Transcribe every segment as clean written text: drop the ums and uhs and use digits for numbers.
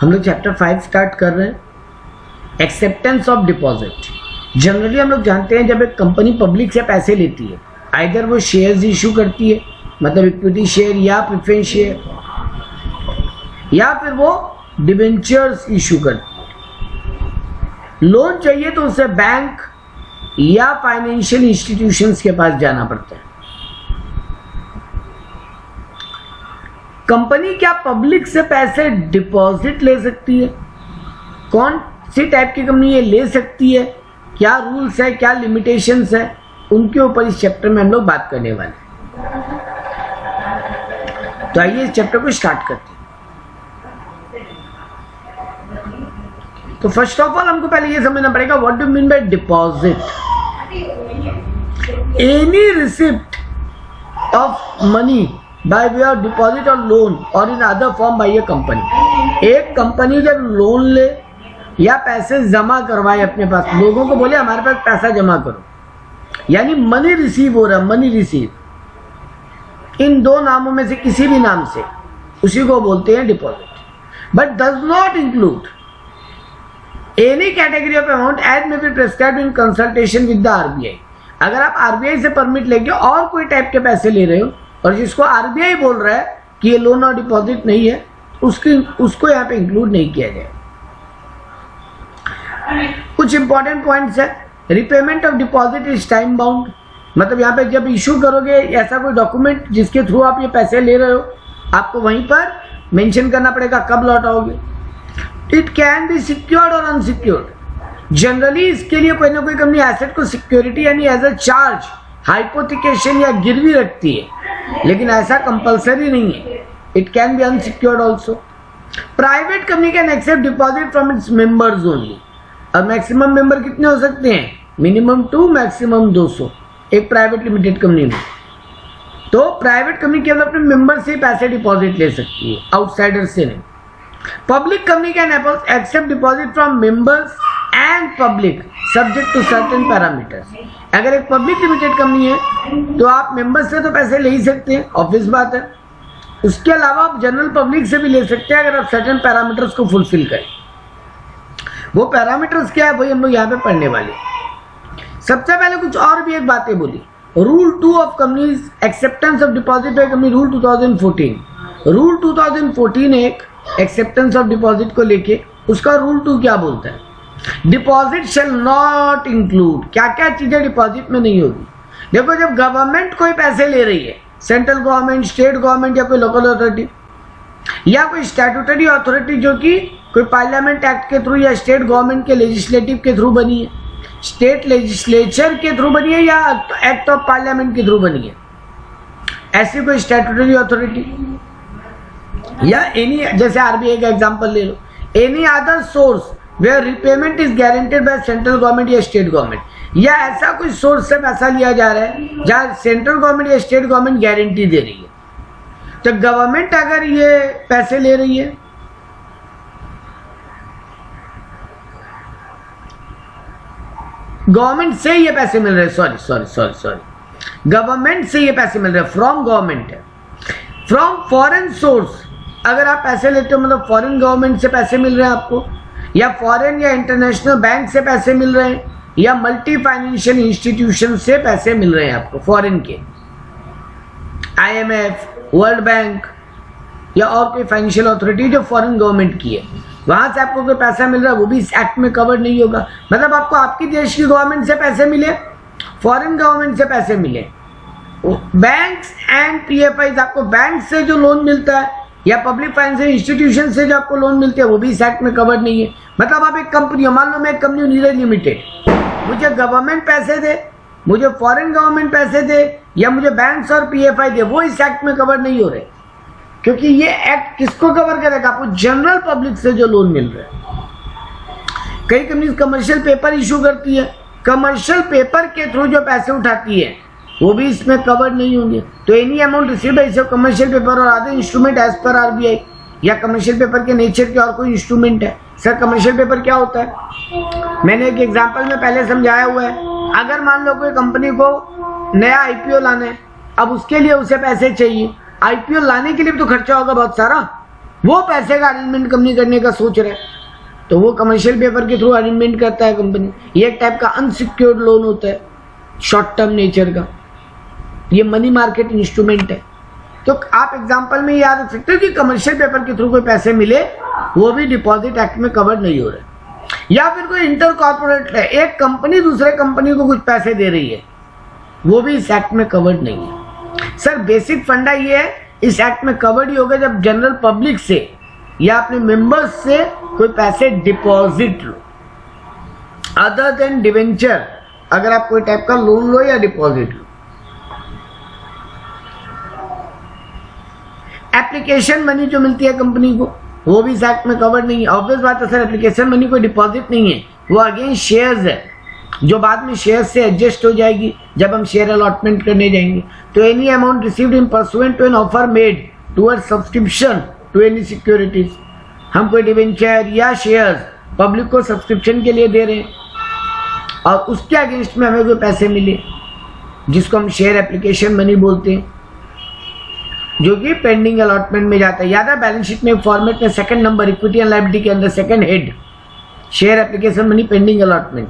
हम लोग chapter 5 start कर रहे हैं, एक्सेप्टेंस ऑफ डिपॉजिट। जनरली हम लोग जानते हैं जब एक कंपनी पब्लिक से पैसे लेती है, आइदर वो शेयर्स इशू करती है, मतलब इक्विटी शेयर या प्रेफरेंस शेयर, या फिर वो डिबेंचर्स इशू करती है। लोन चाहिए तो उसे बैंक या फाइनेंशियल इंस्टीट्यूशंस के पास जाना पड़ता है। कंपनी क्या पब्लिक से पैसे डिपॉजिट ले सकती है? कौन सी टाइप की कंपनी ये ले सकती है? क्या रूल्स है, क्या लिमिटेशंस है, उनके ऊपर इस चैप्टर में हम लोग बात करने वाले हैं। तो आइए इस चैप्टर को स्टार्ट करते हैं। तो फर्स्ट ऑफ ऑल हमको पहले ये समझना पड़ेगा what do mean by deposit. Any receipt of money by way of deposit और लोन और in other form by A company. एक कंपनी जब लोन ले या पैसे जमा करवाए अपने पास, लोगों को बोले हमारे पास पैसा जमा करो, यानी मनी रिसीव हो रहा है, मनी रिसीव, इन दो नामों में से किसी भी नाम से, उसी को बोलते हैं deposit. But does not include any category of amount as may be prescribed in consultation with the RBI. अगर आप आरबीआई से परमिट लेके और कोई टाइप के पैसे ले रहे हो और जिसको आरबीआई बोल रहा है कि ये लोन और डिपॉजिट नहीं है, उसको यहाँ पे इंक्लूड नहीं किया जाए। कुछ इंपॉर्टेंट पॉइंट्स है। Repayment of deposit is time bound, मतलब यहाँ पे जब इशू करोगे ऐसा कोई डॉक्यूमेंट जिसके थ्रू आप ये पैसे ले रहे हो, आपको वहीं पर मेंशन करना पड़ेगा कब लौटाओगे। इट कैन बी सिक्योर्ड और अनसिक्योर्ड। जनरली इसके लिए कोई ना कोई कंपनी एसेट को सिक्योरिटी यानी एज अ चार्ज, हाइपोथिकेशन या गिरवी रखती है, लेकिन ऐसा कंपलसरी नहीं है। It can be unsecured also. Private company can accept deposit from its members only. अब मैक्सिमम मेंबर कितने हो सकते हैं? मिनिमम 2, मैक्सिमम 200 एक प्राइवेट लिमिटेड कंपनी में। तो प्राइवेट कंपनी केवल अपने मेंबर से ही पैसे डिपॉजिट ले सकती है, आउटसाइडर से नहीं। Public company can accept deposit from members and public subject to certain parameters. अगर एक पब्लिक लिमिटेड कंपनी है तो आप मेंबर से तो पैसे ले ही सकते हैं, ऑब्वियस बात है। उसके अलावा आप जनरल पब्लिक से भी ले सकते हैं अगर आप सर्टेन पैरामीटर्स को फुलफिल करें। वो पैरामीटर्स क्या है वही हम लोग यहाँ पे पढ़ने वाले। सबसे पहले कुछ और भी एक बातें बोली। Rule 2 of companies acceptance of deposit by company, rule 2014। Rule 2014 एक एक्सेप्टेंस ऑफ डिपॉजिट को लेके, उसका रूल 2 क्या बोलता है? डिपॉजिट शेल नॉट इंक्लूड, क्या क्या चीजें डिपॉजिट में नहीं होगी। देखो जब गवर्नमेंट कोई पैसे ले रही है, सेंट्रल गवर्नमेंट, स्टेट गवर्नमेंट या कोई लोकल अथॉरिटी या कोई स्टैट्यूटरी अथॉरिटी जो कि कोई पार्लियामेंट एक्ट के थ्रू या स्टेट गवर्नमेंट के लेजिस्लेटिव के थ्रू बनी है, स्टेट लेजिस्लेचर के थ्रू बनी है या एक्ट ऑफ पार्लियामेंट के थ्रू बनी है, ऐसी कोई स्टैट्यूटरी अथॉरिटी या एनी, जैसे आरबीआई का एग्जांपल ले लो, any other source where repayment is guaranteed by central government या स्टेट गवर्नमेंट, या ऐसा कोई सोर्स से पैसा लिया जा रहा है जहां सेंट्रल गवर्नमेंट या स्टेट गवर्नमेंट गारंटी दे रही है। तो गवर्नमेंट अगर ये पैसे ले रही है, गवर्नमेंट से ये पैसे मिल रहे हैं, सॉरी गवर्नमेंट से ये पैसे मिल रहे हैं, फ्रॉम गवर्नमेंट है। फ्रॉम फॉरेन सोर्स अगर आप पैसे लेते हो, मतलब फॉरेन गवर्नमेंट से पैसे मिल रहे हैं आपको, या फॉरेन या इंटरनेशनल बैंक से पैसे मिल रहे हैं, या मल्टी फाइनेंशियल इंस्टीट्यूशन से पैसे मिल रहे हैं आपको, फॉरेन के, IMF, वर्ल्ड बैंक या और कोई फाइनेंशियल अथॉरिटी जो फॉरेन गवर्नमेंट की है, वहां से आपको कोई पैसा मिल रहा है, वो भी इस एक्ट में कवर नहीं होगा। मतलब आपको आपकी देश की गवर्नमेंट से पैसे मिले, फॉरेन गवर्नमेंट से पैसे मिले, बैंक्स एंड PFIs, आपको बैंक से जो लोन मिलता है या पब्लिक फाइनेंशियल इंस्टीट्यूशन से जो आपको लोन मिलते हैं, वो भी इस एक्ट में कवर नहीं है। मतलब आप एक कंपनी, मान लो मैं एक कंपनी नीरज लिमिटेड, मुझे गवर्नमेंट पैसे दे, मुझे फॉरेन गवर्नमेंट पैसे दे, या मुझे बैंक्स और PFI दे, वो इस एक्ट में कवर नहीं हो रहे, क्योंकि ये एक्ट किसको कवर करेगा? आपको जनरल पब्लिक से जो लोन मिल रहा है। कई कंपनीज कमर्शियल पेपर इशू करती है, कमर्शियल पेपर के थ्रू जो पैसे उठाती है वो भी इसमें कवर नहीं होंगे। तो any amount received by commercial paper और other instrument as per RBI, या कमर्शियल पेपर के नेचर के और कोई इंस्ट्रूमेंट है। सर कमर्शियल पेपर क्या होता है? मैंने एक एग्जांपल में पहले समझाया हुआ है। अगर मान लो कोई कंपनी को नया IPO लाना है, अब उसके लिए उसे पैसे चाहिए, IPO लाने के लिए भी तो खर्चा होगा बहुत सारा, वो पैसे का अरेंजमेंट कंपनी करने का सोच रहे हैं, तो वो कमर्शियल पेपर के थ्रू अरेंजमेंट करता है कंपनी। ये एक टाइप का अनसिक्योर्ड लोन होता है, शॉर्ट टर्म नेचर का, ये मनी मार्केट इंस्ट्रूमेंट है। तो आप एग्जांपल में याद रख सकते हो कि कमर्शियल पेपर के थ्रू कोई पैसे मिले वो भी डिपॉजिट एक्ट में कवर नहीं हो रहे। या फिर कोई इंटर कॉर्पोरेट है, एक कंपनी दूसरे कंपनी को कुछ पैसे दे रही है, वो भी इस एक्ट में कवर्ड नहीं है। सर बेसिक फंडा ये है, इस एक्ट में कवर्ड ही होगा जब जनरल पब्लिक से या अपने मेंबर्स से कोई पैसे डिपॉजिट लो, अदर देन डिवेंचर, अगर आप कोई टाइप का लोन लो या डिपॉजिट लो। एप्लीकेशन मनी जो मिलती है कंपनी को, वो भी इस एक्ट में कवर्ड नहीं है। ऑब्वियस बात है सर, एप्लीकेशन मनी कोई डिपॉजिट नहीं है, वो अगेन शेयर्स है, जो बाद में शेयर से एडजस्ट हो जाएगी जब हम शेयर अलॉटमेंट करने जाएंगे। तो any amount received in pursuant to an offer made towards subscription to any securities, हम कोई डिवेंचर या शेयर्स पब्लिक को सब्सक्रिप्शन के लिए दे रहे हैं और उसके अगेंस्ट में हमें कोई पैसे मिले, जिसको हम शेयर एप्लीकेशन मनी बोलते हैं, जो कि पेंडिंग अलॉटमेंट में जाता है। याद है बैलेंस शीट में फॉर्मेट में second number equity and liability के अंदर second head share application money pending allotment,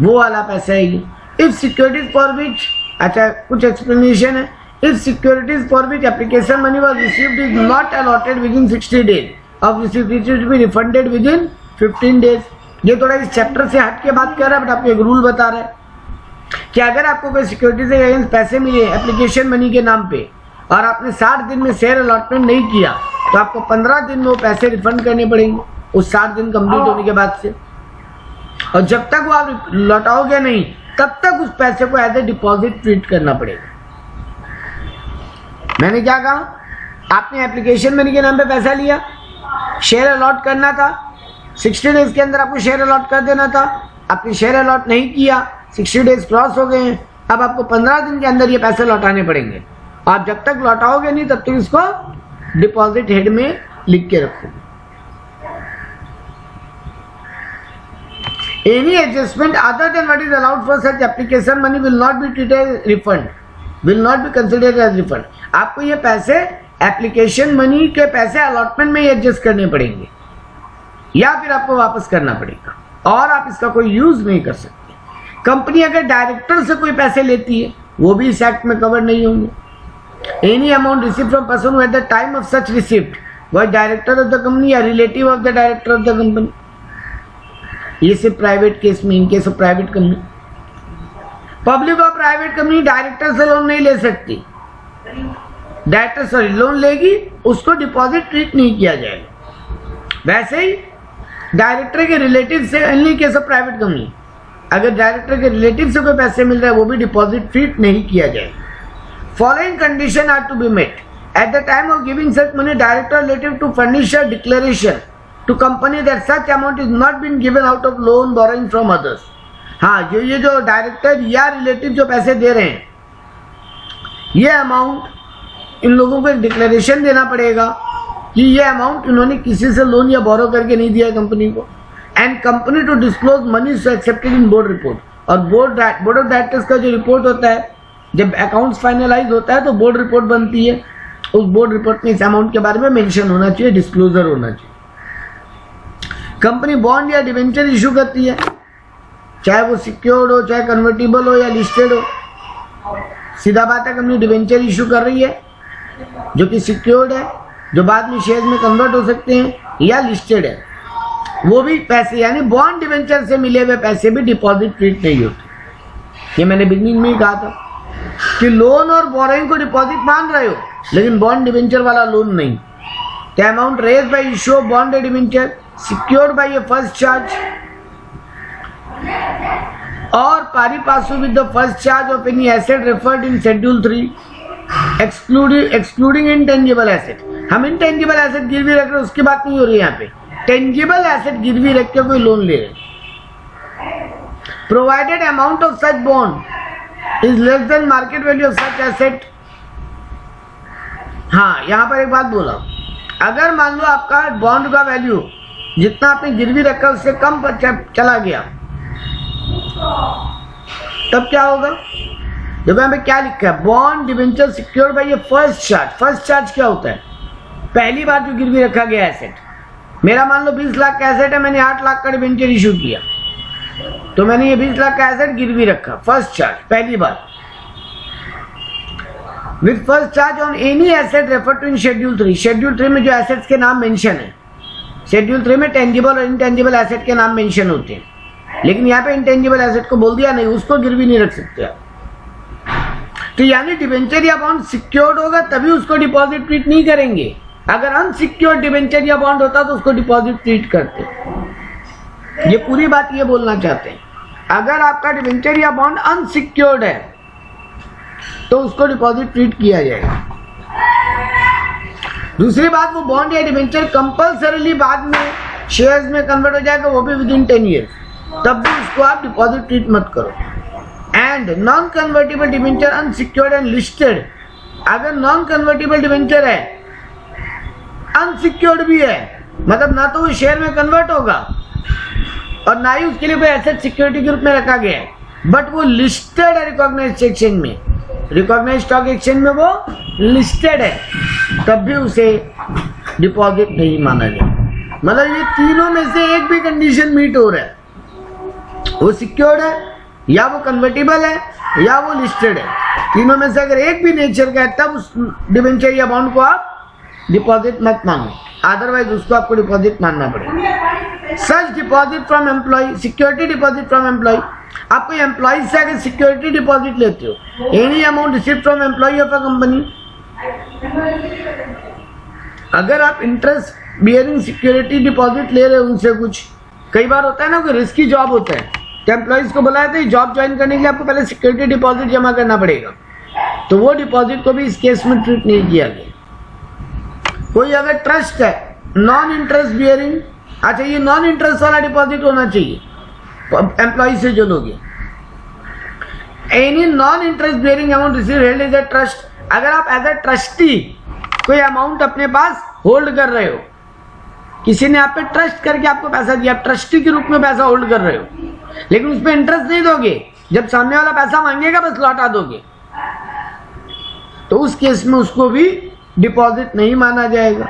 वो वाला पैसा है ये। इफ सिक्योरिटीज फॉर विच, अच्छा कुछ एक्सप्लेनेशन है, if securities for which application money was received is not allotted with in 60 days of received, it will be refunded with in 15 days. ये थोड़ा इस चैप्टर से हट के बात कर रहा है, बट आपको एक रूल बता रहा है कि अगर आपको कोई सिक्योरिटी से अगेंस्ट पैसे मिले एप्लीकेशन मनी के नाम पे और आपने 60 दिन में शेयर अलॉटमेंट नहीं किया, तो आपको 15 दिन में वो पैसे रिफंड करने पड़ेंगे उस 60 दिन कंप्लीट होने के बाद से। और जब तक वो आप लौटाओगे नहीं, तब तक उस पैसे को एज ए डिपॉजिट ट्रीट करना पड़ेगा। मैंने क्या कहा, आपने एप्लीकेशन मनी के नाम पे पैसा लिया, शेयर अलॉट करना था, 60 डेज के अंदर आपको शेयर अलॉट कर देना था, आपने शेयर अलॉट नहीं किया, 60 डेज क्रॉस हो गए हैं, अब आपको 15 दिन के अंदर ये पैसे लौटाने पड़ेंगे। आप जब तक लौटाओगे नहीं तब तक इसको डिपॉजिट हेड में लिख के रखो। Any adjustment other than what is allowed for such application money will not be treated as refund, will not be considered as refund। आपको ये पैसे एप्लीकेशन मनी के पैसे अलॉटमेंट में ही एडजस्ट करने पड़ेंगे या फिर आपको वापस करना पड़ेगा, और आप इसका कोई यूज नहीं कर सकते। कंपनी अगर डायरेक्टर से कोई पैसे लेती है, वो भी इस एक्ट में कवर नहीं होंगे। Any amount received from person who at the time of such receipt was director of the company या relative of the director of the company, ये सिर्फ प्राइवेट केस में, इन case of private company. Public और private company director से loan नहीं ले सकती, director sorry loan लेगी, उसको डिपॉजिट ट्रीट नहीं किया जाएगा। वैसे ही डायरेक्टर के रिलेटिव से, इन केस ऑफ प्राइवेट कंपनी, अगर डायरेक्टर के रिलेटिव से कोई पैसे मिल रहा है, वो भी डिपॉजिट ट्रीट नहीं किया जाएगा। Following conditions are to be met at the time of giving such money. Director relative to furnish a declaration to company that such amount is not been given out of loan borrowing from others। हाँ, ये जो director या relative जो पैसे दे रहे हैं, ये amount in लोगों को एक डिक्लेरेशन देना पड़ेगा कि ये अमाउंट इन्होंने किसी से लोन या बोरो करके नहीं दिया है कंपनी को। And company to disclose money so accepted in board report. और बोर्ड ऑफ डायरेक्टर्स का जो रिपोर्ट होता है, जब अकाउंट्स फाइनलाइज होता है तो बोर्ड रिपोर्ट बनती है, उस बोर्ड रिपोर्ट में इस अमाउंट के बारे में मेंशन होना चाहिए, डिस्क्लोजर होना चाहिए। कंपनी बॉन्ड या डिवेंचर इशू करती है, चाहे वो सिक्योर्ड हो, चाहे कन्वर्टिबल हो या लिस्टेड हो। सीधा बात है, कंपनी डिवेंचर इशू कर रही है जो कि सिक्योर्ड है, जो बाद में शेयर में कन्वर्ट हो सकते हैं, या लिस्टेड है, वो भी पैसे यानी बॉन्ड डिवेंचर से मिले हुए पैसे भी डिपॉजिट ट्रीट नहीं होते। ये मैंने बिगनिंग में ही कहा था कि लोन और बोरोइंग को डिपॉजिट मान रहे हो, लेकिन बॉन्ड डिवेंचर वाला लोन नहीं। The amount raised by issue of bond debenture secured by a first charge और pari passu with the first charge of any asset referred in schedule 3 excluding intangible asset. हम intangible asset गिरवी रख रहे हैं, उसकी बात नहीं हो रही यहाँ पे। टेंजिबल एसेट गिरवी रख के कोई लोन ले रहे, provided amount of such bond is less then market value of such asset. हाँ, यहां पर एक बात बोला, अगर मान लो आपका बॉन्ड का वैल्यू जितना आपने गिरवी रखा उससे कम पर चला गया, तब क्या होगा? देखो यहाँ पे क्या लिखा है, बॉन्ड डिवेंचर सिक्योर्ड बाय ये फर्स्ट चार्ज। फर्स्ट चार्ज क्या होता है? पहली बार जो गिरवी रखा गया एसेट, मेरा मान लो 20 लाख का एसेट है, मैंने 8 लाख का डिबेंचर इशू किया, तो मैंने ये 20 लाख का एसेट गिरवी रखा, फर्स्ट चार्ज पहली बार। With first charge on any asset refer to in schedule 3। Schedule 3 में जो एसेट्स के नाम मेंशन है, शेड्यूल 3 में टेंजिबल और इनटेंजिबल एसेट के नाम मेंशन होते हैं, लेकिन यहाँ पे इनटेंजिबल एसेट को बोल दिया नहीं, उसको गिरवी नहीं रख सकते आप। तो यानी डिबेंचर या बॉन्ड सिक्योर्ड होगा तभी उसको डिपॉजिट ट्रीट नहीं करेंगे। अगर अनसिक्योर्ड डिबेंचर या बॉन्ड होता तो उसको डिपॉजिट ट्रीट करते। ये पूरी बात ये बोलना चाहते हैं, अगर आपका डिबेंचर या बॉन्ड अनसिक्योर्ड है तो उसको डिपॉजिट ट्रीट किया जाएगा। दूसरी बात, वो बॉन्ड या डिबेंचर कंपल्सरीली बाद में शेयर्स में कन्वर्ट हो जाएगा, वो भी विद इन 10 ईयर्स, तब भी उसको आप डिपॉजिट ट्रीट मत करो। And non convertible debenture unsecured and listed, अगर नॉन कन्वर्टेबल डिबेंचर है, अनसिक्योर्ड भी है, मतलब ना तो वो शेयर में कन्वर्ट होगा और ना ही उसके लिए कोई एसेट सिक्योरिटी के रूप में रखा गया है, बट वो लिस्टेड है रिकॉग्नाइज्ड एक्सचेंज में, रिकॉग्नाइज्ड स्टॉक एक्सचेंज में वो लिस्टेड है, तब भी उसे डिपॉजिट नहीं माना जाए। मतलब ये तीनों में से एक भी कंडीशन मीट हो रहा है, वो सिक्योर्ड है या वो कन्वर्टेबल है या वो लिस्टेड है, तीनों में से अगर एक भी नेचर का है तब उस डिबेंचर या बॉन्ड को आप डिपॉजिट मत मांगो, अदरवाइज उसको आपको डिपॉजिट मानना पड़ेगा। Such deposit from employee, security deposit from employee, आप कोई एम्प्लॉय से अगर सिक्योरिटी डिपॉजिट लेते हो, any amount receive from employee of a company, अगर आप इंटरेस्ट बियरिंग सिक्योरिटी डिपॉजिट ले रहे हो उनसे, कुछ कई बार होता है ना कोई रिस्की जॉब होता है, तो एम्प्लॉयज को बुलाया था जॉब ज्वाइन करने के लिए आपको पहले सिक्योरिटी डिपॉजिट जमा करना पड़ेगा, तो वो डिपॉजिट को भी इस केस में ट्रीट नहीं किया गया। कोई अगर ट्रस्ट है नॉन इंटरेस्ट बियरिंग, अच्छा ये नॉन इंटरेस्ट वाला डिपॉजिट होना चाहिए एम्प्लॉय से जो लोग, any non interest bearing amount receive held as a trust, अगर आप एज अ ट्रस्टी कोई अमाउंट अपने पास होल्ड कर रहे हो, किसी ने आप पे ट्रस्ट करके आपको पैसा दिया, आप ट्रस्टी के रूप में पैसा होल्ड कर रहे हो, लेकिन उस पर इंटरेस्ट नहीं दोगे, जब सामने वाला पैसा मांगेगा बस लौटा दोगे, तो उस केस में उसको भी डिपॉजिट नहीं माना जाएगा।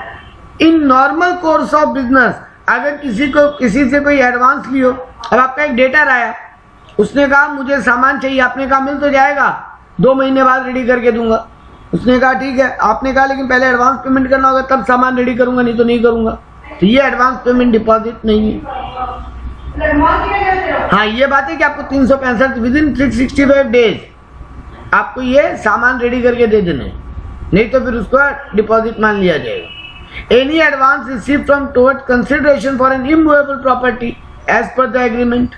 In normal course of business, अगर किसी से कोई एडवांस लियो, अब आपका एक डेटर आया, उसने कहा मुझे सामान चाहिए, आपने कहा मिल तो जाएगा, 2 महीने बाद रेडी करके दूंगा, उसने कहा ठीक है, आपने कहा लेकिन पहले एडवांस पेमेंट करना होगा तब सामान रेडी करूंगा, नहीं तो नहीं करूंगा, तो ये एडवांस पेमेंट डिपॉजिट नहीं है। हाँ ये बात है कि आपको 365 विद इन 365 डेज आपको ये सामान रेडी करके दे देने, नहीं तो फिर उसको डिपॉजिट मान लिया जाएगा। Any advance receive from toward consideration for an immovable property as per the agreement,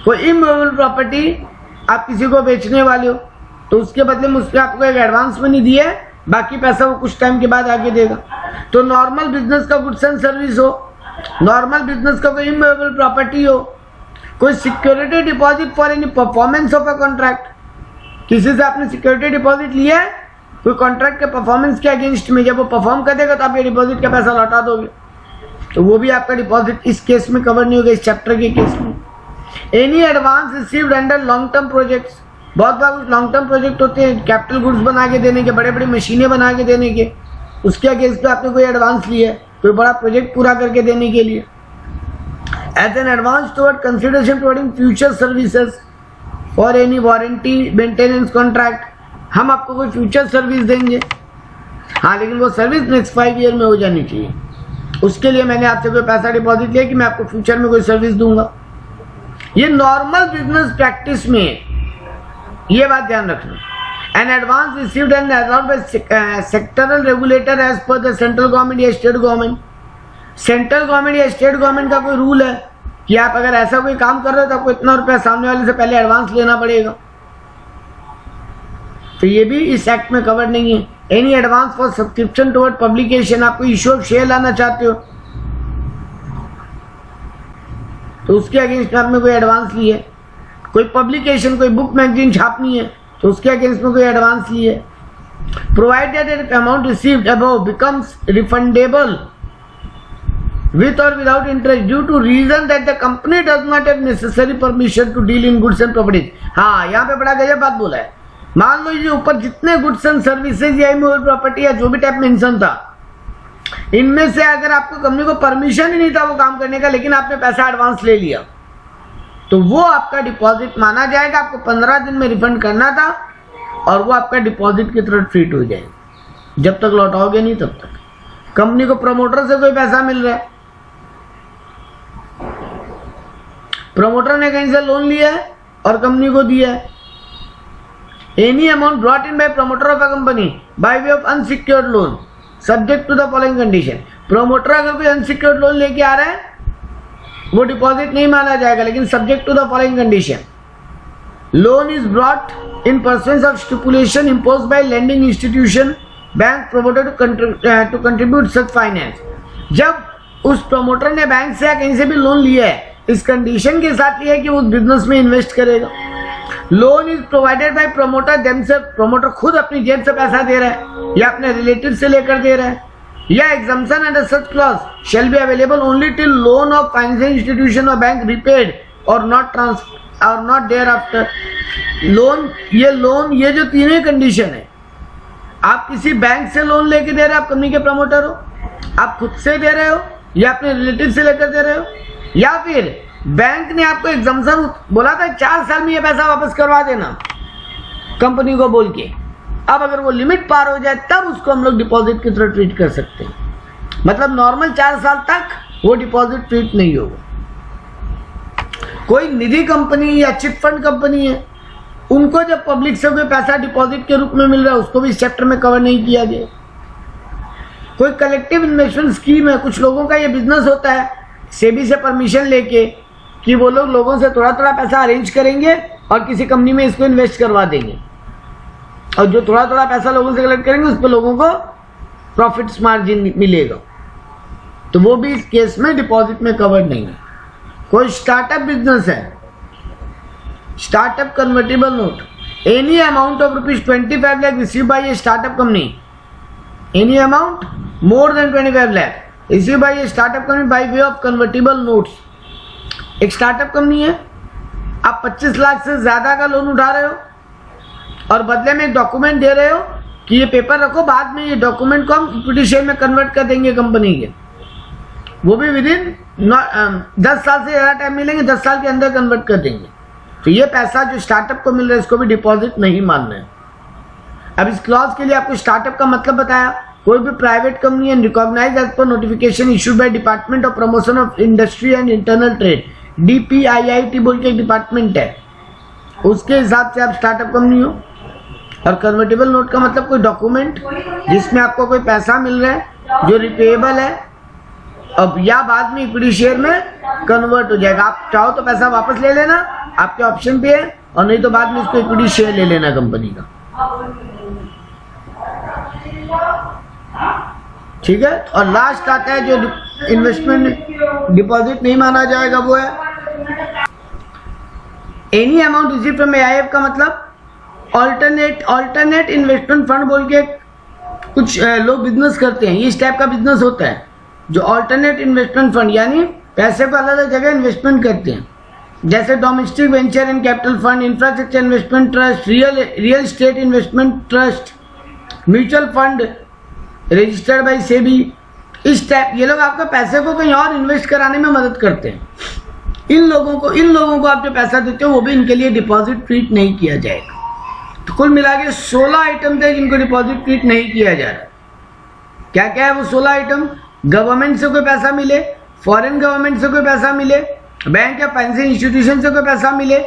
कोई इमूवेबल प्रॉपर्टी आप किसी को बेचने वाले हो तो उसके बदले में उसने आपको एक एडवांस मनी दिया है, बाकी पैसा वो कुछ टाइम के बाद आगे देगा। तो नॉर्मल बिजनेस का गुड्स एंड सर्विस हो, नॉर्मल बिजनेस का कोई इमूवेबल प्रॉपर्टी हो, कोई security deposit for any performance of a contract, किसी से आपने सिक्योरिटी डिपॉजिट लिया है कोई कॉन्ट्रैक्ट के परफॉर्मेंस के अगेंस्ट में, जब वो परफॉर्म कर देगा तो आप ये डिपॉजिट का पैसा लौटा दोगे, तो वो भी आपका डिपॉजिट इस केस में कवर नहीं होगा, इस चैप्टर के केस में। Any advance received under long term projects, बहुत बार लॉन्ग टर्म प्रोजेक्ट होते हैं कैपिटल गुड्स बना के देने के, बड़े बड़े मशीनें बना के देने के, उसके अगेंस्ट पे आपने कोई एडवांस लिया है कोई बड़ा प्रोजेक्ट पूरा करके देने के लिए। As an advance toward consideration providing future services for any warranty maintenance contract, हम आपको कोई फ्यूचर सर्विस देंगे, हाँ लेकिन वो सर्विस नेक्स्ट 5 ईयर में हो जानी चाहिए, उसके लिए मैंने आपसे कोई पैसा डिपॉजिट लिया कि मैं आपको फ्यूचर में कोई सर्विस दूंगा। ये नॉर्मल बिजनेस प्रैक्टिस में ये बात ध्यान रखना। An advance received and allowed by sectoral regulator as per the central government या स्टेट गवर्नमेंट, सेंट्रल गवर्नमेंट या स्टेट गवर्नमेंट का कोई रूल है कि आप अगर ऐसा कोई काम कर रहे हो तो आपको इतना रुपया सामने वाले से पहले एडवांस लेना पड़ेगा, तो ये भी इस एक्ट में कवर नहीं है। Any advance for subscription toward publication, आप कोई इशू ऑफ शेयर लाना चाहते हो तो उसके अगेंस्ट में आपने कोई एडवांस ली है, कोई पब्लिकेशन कोई बुक मैगजीन छापनी है तो उसके अगेंस्ट में कोई एडवांस ली है। Provided amount received above becomes refundable with or without interest due to reason that the company does not have necessary permission to deal in goods and properties। हाँ यहाँ पे बड़ा गजब बात बोला है। मान लो ये ऊपर जितने गुड्स एंड सर्विसेज या इमूवेबल प्रॉपर्टी या जो भी टाइप मेंशन था इनमें से अगर आपको कंपनी को परमिशन ही नहीं था वो काम करने का, लेकिन आपने पैसा एडवांस ले लिया, तो वो आपका डिपॉजिट माना जाएगा। आपको 15 दिन में रिफंड करना था और वो आपका डिपॉजिट की तरह ट्रीट हो जाएगा। जब तक लौटाओगे नहीं तब तक। कंपनी को प्रमोटर से कोई पैसा मिल रहा है, प्रमोटर ने कहीं से लोन लिया है और कंपनी को दिया है। Any amount brought in by promoter of a company by way of unsecured loan subject to the following condition. Promoter अगर कोई अनसिक्योर्ड लोन लेके आ रहा है वो डिपॉजिट नहीं माना जाएगा, लेकिन subject to the following condition. Loan is brought in pursuance of stipulation impose by lending institution bank promoter to contribute such finance. जब उस प्रमोटर ने बैंक से या कहीं से भी लोन लिया है, इस कंडीशन के साथ लिया है कि वो उस बिजनेस में इन्वेस्ट करेगा। Loan is provided by promoter themselves, promoter खुद अपनी जेब से पैसा दे रहा है या अपने रिलेटिव से लेकर दे रहा है। या exemption under such clause shall be available only till loan of financial institution और बैंक रिपेड और नॉट देयर आफ्टर। लोन ये जो तीनों कंडीशन है, आप किसी बैंक से लोन लेके दे रहे हो, आप कंपनी के प्रमोटर हो, आप खुद से दे रहे हो या अपने रिलेटिव से लेकर दे रहे हो, या फिर बैंक ने आपको एग्जम्पशन बोला था 4 साल में ये पैसा वापस करवा देना कंपनी को बोल के, अब अगर वो लिमिट पार हो जाए तब उसको हम लोग डिपॉजिट की तरह ट्रीट कर सकते हैं। मतलब नॉर्मल 4 साल तक वो डिपॉजिट ट्रीट नहीं होगा। कोई निधि कंपनी या चिट फंड कंपनी है, उनको जब पब्लिक से कोई पैसा डिपॉजिट के रूप में मिल रहा है उसको भी इस चैप्टर में कवर नहीं किया गया। कोई कलेक्टिव इन्वेस्टमेंट स्कीम है, कुछ लोगों का ये बिजनेस होता है सेबी से परमिशन लेके कि वो लोग लोगों से थोड़ा थोड़ा पैसा अरेंज करेंगे और किसी कंपनी में इसको इन्वेस्ट करवा देंगे, और जो थोड़ा थोड़ा पैसा लोगों से कलेक्ट करेंगे उस पर लोगों को प्रॉफिट्स मार्जिन मिलेगा, तो वो भी इस केस में डिपॉजिट में कवर नहीं है। कोई स्टार्टअप बिजनेस है, startup convertible note, any amount of ₹25 lakh receive by a startup company, any amount more than 25 lakh receive by a startup company by way of convertible notes. एक स्टार्टअप कंपनी है, आप 25 लाख से ज्यादा का लोन उठा रहे हो और बदले में एक डॉक्यूमेंट दे रहे हो कि ये पेपर रखो, बाद में ये डॉक्यूमेंट को हम इक्विटी शेयर में कन्वर्ट कर देंगे कंपनी के, वो भी विदिन 10 साल से ज़्यादा टाइम मिलेंगे, 10 साल के अंदर कन्वर्ट कर देंगे। तो ये पैसा जो स्टार्टअप को मिल रहा है इसको भी डिपॉजिट नहीं मानना है। अब इस क्लॉज के लिए आपको स्टार्टअप का मतलब बताया, कोई भी private company and recognise as per notification issued by department of promotion of industry and internal trade, DPIIT बोल के एक डिपार्टमेंट है, उसके हिसाब से आप स्टार्टअप कंपनी हो। और कन्वर्टेबल नोट का मतलब कोई डॉक्यूमेंट जिसमें आपको कोई पैसा मिल रहा है जो रिपेएबल है, अब या बाद में इक्विटी शेयर में कन्वर्ट हो जाएगा। आप चाहो तो पैसा वापस ले लेना, आपके ऑप्शन पे है, और नहीं तो बाद में इसको इक्विटी शेयर ले लेना कंपनी का, ठीक है। और लास्ट आता है जो इन्वेस्टमेंट डिपॉजिट नहीं माना जाएगा, वो है any amount receive from AIF का मतलब ऑल्टरनेट इन्वेस्टमेंट फंड बोल के कुछ लोग बिजनेस करते हैं, इस टाइप का बिजनेस होता है जो ऑल्टरनेट इन्वेस्टमेंट फंड, यानी पैसे को अलग अलग जगह इन्वेस्टमेंट करते हैं, जैसे domestic venture and capital fund, infrastructure investment trust, real estate investment trust, mutual fund registered by SEBI. इस टाइप ये लोग आपके पैसे को कहीं और इन्वेस्ट कराने में मदद करते हैं। इन लोगों को आप जो पैसा देते हो वो भी इनके लिए डिपॉजिट ट्रीट नहीं किया जाएगा। तो कुल मिला के 16 आइटम थे जिनको डिपॉजिट ट्रीट नहीं किया जा रहा। क्या क्या है वो 16 आइटम? गवर्नमेंट से कोई पैसा मिले, फॉरेन गवर्नमेंट से कोई पैसा मिले, बैंक या फाइनेंशियल इंस्टीट्यूशन से कोई पैसा मिले,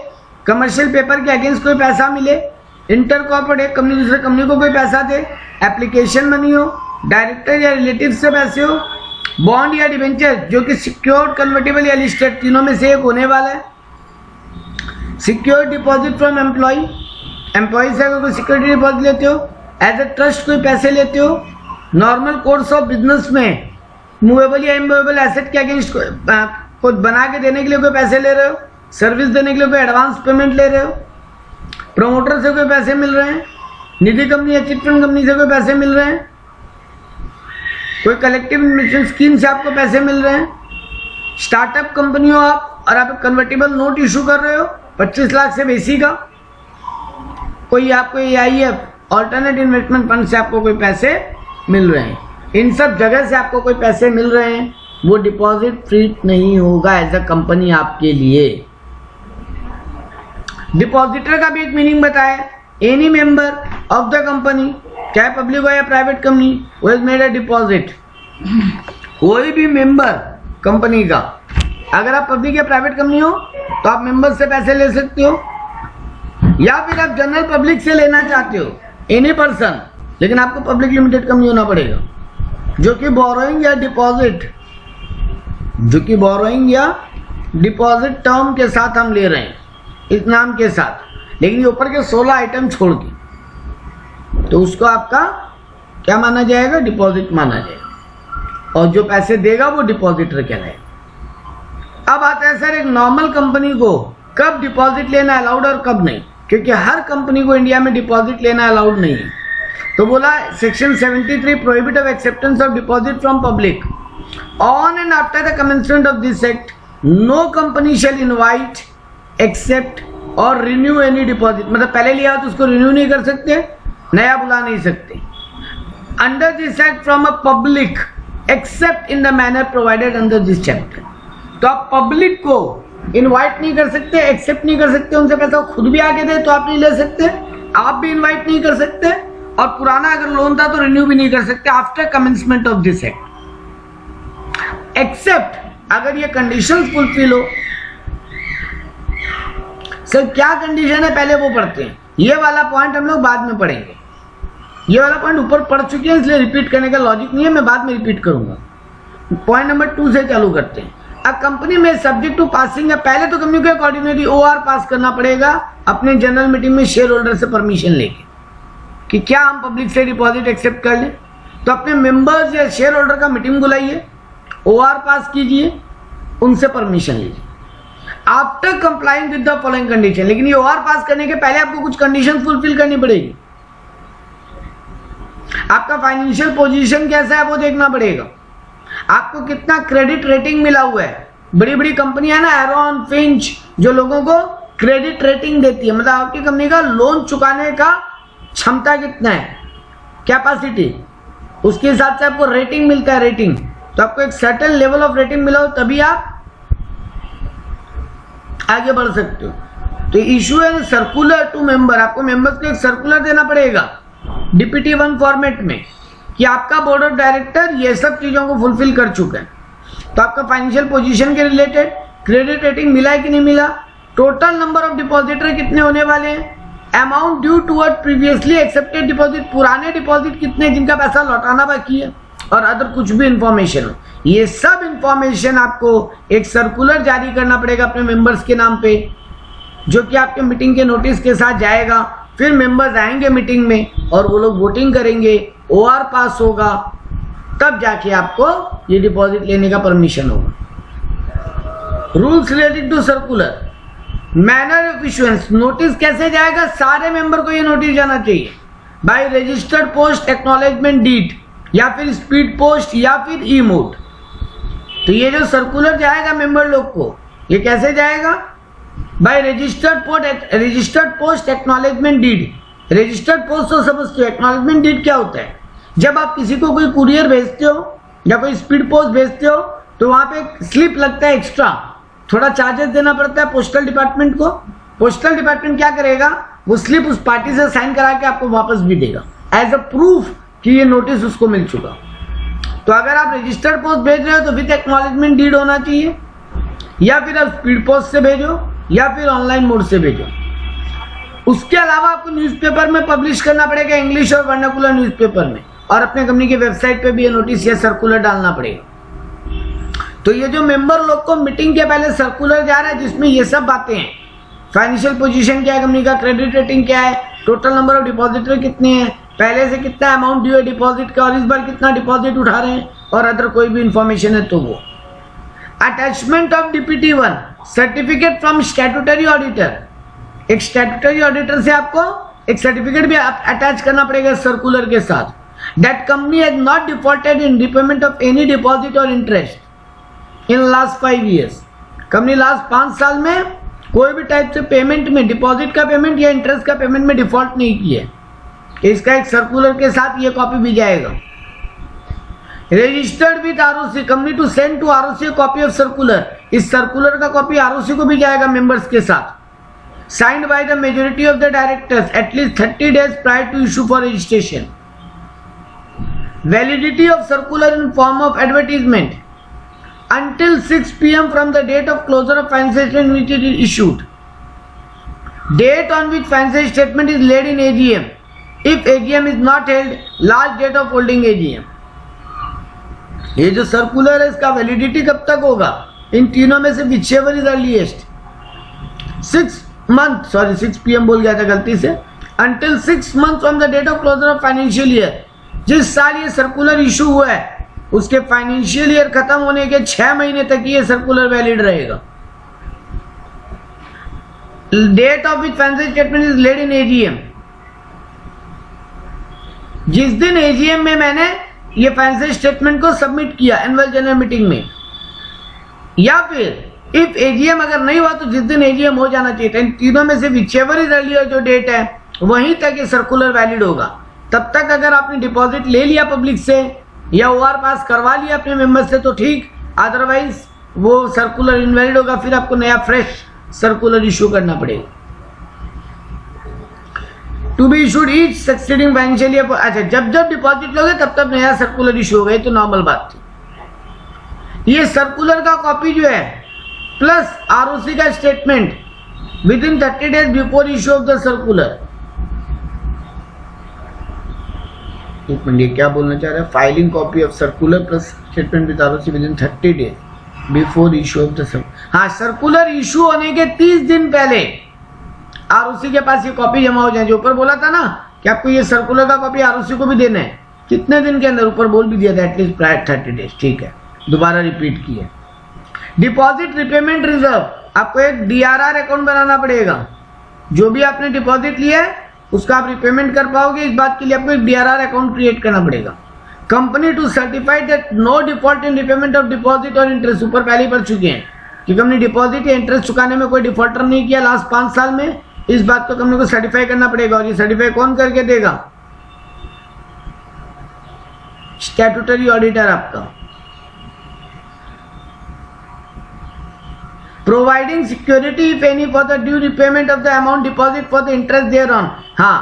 कमर्शियल पेपर के अगेंस्ट कोई पैसा मिले, इंटर कॉर्पोरेट एक कंपनी दूसरे कंपनी को कोई पैसा दे, एप्लीकेशन मनी हो, डायरेक्टर या रिलेटिव से पैसे हो, बॉन्ड या डिबेंचर जो कि सिक्योर्ड, कन्वर्टेबल या लिस्टेड, तीनों में से एक होने वाला है। सिक्योर डिपॉजिट फ्रॉम एम्प्लॉय से अगर कोई सिक्योरिटी डिपॉजिट लेते हो, एज ए ट्रस्ट कोई पैसे लेते हो, नॉर्मल कोर्स ऑफ बिजनेस में मूवेबल या इमूवेबल एसेट के अगेंस्ट को बना के देने के लिए कोई पैसे ले रहे हो, सर्विस देने के लिए कोई एडवांस पेमेंट ले रहे हो, प्रोमोटर से कोई पैसे मिल रहे हैं, निधि कंपनी या चिट फंड कंपनी से कोई पैसे मिल रहे हैं, कोई कलेक्टिव इन्वेस्टमेंट स्कीम से आपको पैसे मिल रहे हैं, स्टार्टअप कंपनी हो आप और आप कन्वर्टेबल नोट इशू कर रहे हो 25 लाख से बेसी का, कोई आपको AIF ऑल्टरनेट इन्वेस्टमेंट फंड से आपको कोई पैसे मिल रहे हैं। इन सब जगह से आपको कोई पैसे मिल रहे हैं, वो डिपॉजिट ट्रीट नहीं होगा एज अ कंपनी आपके लिए। डिपॉजिटर का भी एक मीनिंग बताया, any member of the company, चाहे पब्लिक हो या private company, who has made a deposit. कोई भी मेंबर कंपनी का, अगर आप पब्लिक या प्राइवेट कंपनी हो तो आप मेंबर से पैसे ले सकते हो, या फिर आप जनरल पब्लिक से लेना चाहते हो, एनी पर्सन, लेकिन आपको पब्लिक लिमिटेड कंपनी होना पड़ेगा, जो कि बोरोइंग या डिपॉजिट टर्म के साथ हम ले रहे हैं, इस नाम के साथ, लेकिन ये ऊपर के 16 आइटम छोड़ के, तो उसको आपका क्या माना जाएगा? डिपॉजिट माना जाएगा, और जो पैसे देगा वो डिपॉजिटर कहलाएगा। अब आता है सर, एक नॉर्मल कंपनी को कब डिपॉजिट लेना अलाउड और कब नहीं, क्योंकि हर कंपनी को इंडिया में डिपॉजिट लेना अलाउड नहीं है। तो बोला section 73 prohibit of acceptance of deposit from public on and after the commencement of this act, no company shall invite, accept और रिन्यू एनी डिपॉजिट। मतलब पहले लिया तो उसको रिन्यू नहीं कर सकते, नया बुला नहीं सकते, under this act from a public accept in the manner provided under this chapter. तो आप पब्लिक को इनवाइट नहीं कर सकते, एक्सेप्ट नहीं कर सकते, उनसे पैसा खुद भी आके दे तो आप नहीं ले सकते, आप भी इनवाइट नहीं कर सकते, और पुराना अगर लोन था तो रिन्यू भी नहीं कर सकते after commencement of this act, except अगर ये कंडीशंस फुलफिल हो। सर क्या कंडीशन है पहले वो पढ़ते हैं, ये वाला पॉइंट हम लोग बाद में पढ़ेंगे, ये वाला पॉइंट ऊपर पढ़ चुके हैं इसलिए रिपीट करने का लॉजिक नहीं है, मैं बाद में रिपीट करूंगा। पॉइंट नंबर 2 से चालू करते हैं। अ कंपनी में सब्जेक्ट टू पासिंग है, पहले तो कंपनी को कोऑर्डिनेटरी OR पास करना पड़ेगा अपने जनरल मीटिंग में शेयर होल्डर से परमिशन लेके कि क्या हम पब्लिक से डिपॉजिट एक्सेप्ट कर लें। तो अपने मेंबर्स या शेयर होल्डर का मीटिंग बुलाइए, OR पास कीजिए, उनसे परमिशन लीजिए after complying with the following condition. लेकिन ये OR पास करने के पहले आपको कुछ कंडीशन फुलफिल करनी पड़ेगी। आपका फाइनेंशियल पोजीशन कैसा है वो देखना पड़ेगा, आपको कितना क्रेडिट रेटिंग मिला हुआ है। बड़ी बड़ी कंपनियां है ना, एरॉन, फिंच, जो लोगों को क्रेडिट रेटिंग देती है, मतलब आपकी कंपनी का लोन चुकाने का क्षमता कितना है, कैपेसिटी, उसके हिसाब से आपको रेटिंग मिलता है। रेटिंग तो आपको एक सर्टेन लेवल ऑफ रेटिंग मिला हो तभी आप आगे बढ़ सकते हो। तो इशू है सर्कुलर टू मेंबर, आपको मेंबर्स को एक सर्कुलर देना पड़ेगा DPT-1 फॉर्मेट में कि आपका बोर्ड ऑफ डायरेक्टर ये सब चीजों को फुलफिल कर चुका है। तो आपका फाइनेंशियल पोजीशन के रिलेटेड क्रेडिट रेटिंग मिला है कि नहीं मिला, टोटल नंबर ऑफ डिपॉजिटर कितने होने वाले हैं, amount due toward previously accepted deposit, पुराने डिपॉजिट कितने जिनका पैसा लौटाना बाकी है, और अदर कुछ भी इंफॉर्मेशन हो, ये सब इंफॉर्मेशन आपको एक सर्कुलर जारी करना पड़ेगा अपने मेंबर्स के नाम पे, जो कि आपके मीटिंग के नोटिस के साथ जाएगा। फिर मेंबर्स आएंगे मीटिंग में और वो लोग वोटिंग करेंगे, OR पास होगा, तब जाके आपको ये डिपॉजिट लेने का परमिशन होगा। Rules related to circular, manner of issuance, notice कैसे जाएगा, सारे मेंबर को ये नोटिस जाना चाहिए by registered post acknowledgement deed, या फिर स्पीड पोस्ट, या फिर ई मोड। तो ये जो सर्कुलर जाएगा मेंबर लोग को, ये कैसे जाएगा, by registered post acknowledgement deed. Registered post तो समझते हो, एक्नॉलेजमेंट डीड क्या होता है, जब आप किसी को कोई कुरियर भेजते हो या कोई स्पीड पोस्ट भेजते हो तो वहां पे एक स्लिप लगता है, एक्स्ट्रा थोड़ा चार्जेस देना पड़ता है पोस्टल डिपार्टमेंट को। पोस्टल डिपार्टमेंट क्या करेगा, वो स्लिप उस पार्टी से साइन करा के आपको वापस भी देगा एज अ प्रूफ कि ये नोटिस उसको मिल चुका। तो अगर आप रजिस्टर्ड पोस्ट भेज रहे हो तो विद एक्नॉलेजमेंट डीड होना चाहिए, या फिर आप स्पीड पोस्ट से भेजो या फिर ऑनलाइन मोड से भेजो। उसके अलावा आपको न्यूज़पेपर में पब्लिश करना पड़ेगा, इंग्लिश और वर्नाकुलर न्यूज़पेपर में, और अपने कंपनी की वेबसाइट पे भी ये नोटिस या सर्कुलर डालना पड़ेगा। तो ये जो मेंबर लोग को मीटिंग के पहले सर्कुलर जा रहा है जिसमें ये सब बातें हैं, फाइनेंशियल पोजीशन क्या है कंपनी का, क्रेडिट रेटिंग क्या है, टोटल नंबर ऑफ डिपॉजिटर कितने हैं, पहले से कितना अमाउंट ड्यू है डिपॉजिट का, और इस बार कितना डिपॉजिट उठा रहे हैं, और अदर कोई भी इंफॉर्मेशन है तो वो। Attachment of DPT-1 certificate from statutory auditor, एक स्टैट्यूटरी ऑडिटर से आपको एक सर्टिफिकेट भी अटैच करना पड़ेगा सर्कुलर के साथ, that company has not defaulted in repayment of any deposit और interest in last 5 years. Company last 5 साल में कोई भी टाइप से पेमेंट में, डिपॉजिट का पेमेंट या इंटरेस्ट का पेमेंट में डिफॉल्ट नहीं की है। इसका एक सर्कुलर के साथ ये कॉपी भी जाएगा। Registered with ROC, company to send to ROC copy of circular, इस सर्कुलर का कॉपी आरओसी को भी जाएगा मेंबर्स के साथ। Signed by the majority of the directors at least 30 days prior to issue for registration. Validity of circular in form of advertisement until 6 PM from the date of closure of financial statement which it is issued. Date on which financial statement is laid in AGM. If AGM is not held, last date of holding AGM. ये जो circular है इसका validity कब तक होगा? इन तीनों में से whichever is earliest. 6 PM बोल गया था गलती से। Until 6 months from the date of closure of financial year. जिस साल ये सर्कुलर इशू हुआ है उसके फाइनेंशियल ईयर खत्म होने के 6 महीने तक ये सर्कुलर वैलिड रहेगा। Date of which financial statement is laid in AGM, जिस दिन एजीएम में मैंने ये फाइनेंशियल स्टेटमेंट को सबमिट किया एनुअल जनरल मीटिंग में, या फिर इफ एजीएम अगर नहीं हुआ तो जिस दिन एजीएम हो जाना चाहिए था। इन तीनों में से विचेवर इज अर्लियर जो डेट है वहीं तक ये सर्कुलर वैलिड होगा। तब तक अगर आपने डिपॉजिट ले लिया पब्लिक से या ओआर पास करवा लिया अपने मेंबर से तो ठीक, अदरवाइज वो सर्कुलर इनवैलिड होगा, फिर आपको नया फ्रेश सर्कुलर इशू करना पड़ेगा। To be issued each succeeding financial year. अच्छा, जब जब डिपॉजिट लोगे तब तब नया सर्कुलर इशू होगा, ये तो नॉर्मल बात थी। ये सर्कुलर का कॉपी जो है प्लस आरओसी का statement with in 30 days before issue of the circular. एक मिनट, क्या बोलना चाह रहे हैं? Filing copy of circular plus statement with ROC with in 30 days before issue of the circular. हाँ, सर्कुलर इशू होने के 30 दिन पहले आरओसी के पास ये कॉपी जमा हो जाए। जो ऊपर बोला था ना कि आपको ये सर्कुलर का कॉपी आरओसी को भी देना है, कितने दिन के अंदर? ऊपर बोल भी दिया था एटलीस्ट प्रायर 30 days। ठीक है, दोबारा रिपीट किया। डिपॉजिट रिपेमेंट रिजर्व, आपको एक डीआरआर अकाउंट बनाना पड़ेगा। जो भी आपने डिपॉजिट लिया है उसका आप रिपेमेंट कर पाओगे, इस बात के लिए आपको एक डीआरआर अकाउंट क्रिएट करना पड़ेगा। Company to certify that no default in repayment of deposit और इंटरेस्ट, ऊपर पहले ही पढ़ चुके हैं कि कंपनी डिपॉजिट या इंटरेस्ट चुकाने में कोई डिफॉल्टर नहीं किया लास्ट 5 साल में। इस बात को कंपनी को सर्टिफाई करना पड़ेगा। और ये सर्टिफाई कौन करके देगा? स्टैट्यूटरी ऑडिटर आपका। Providing security if any for the due repayment of the amount deposit for the interest thereon। हाँ,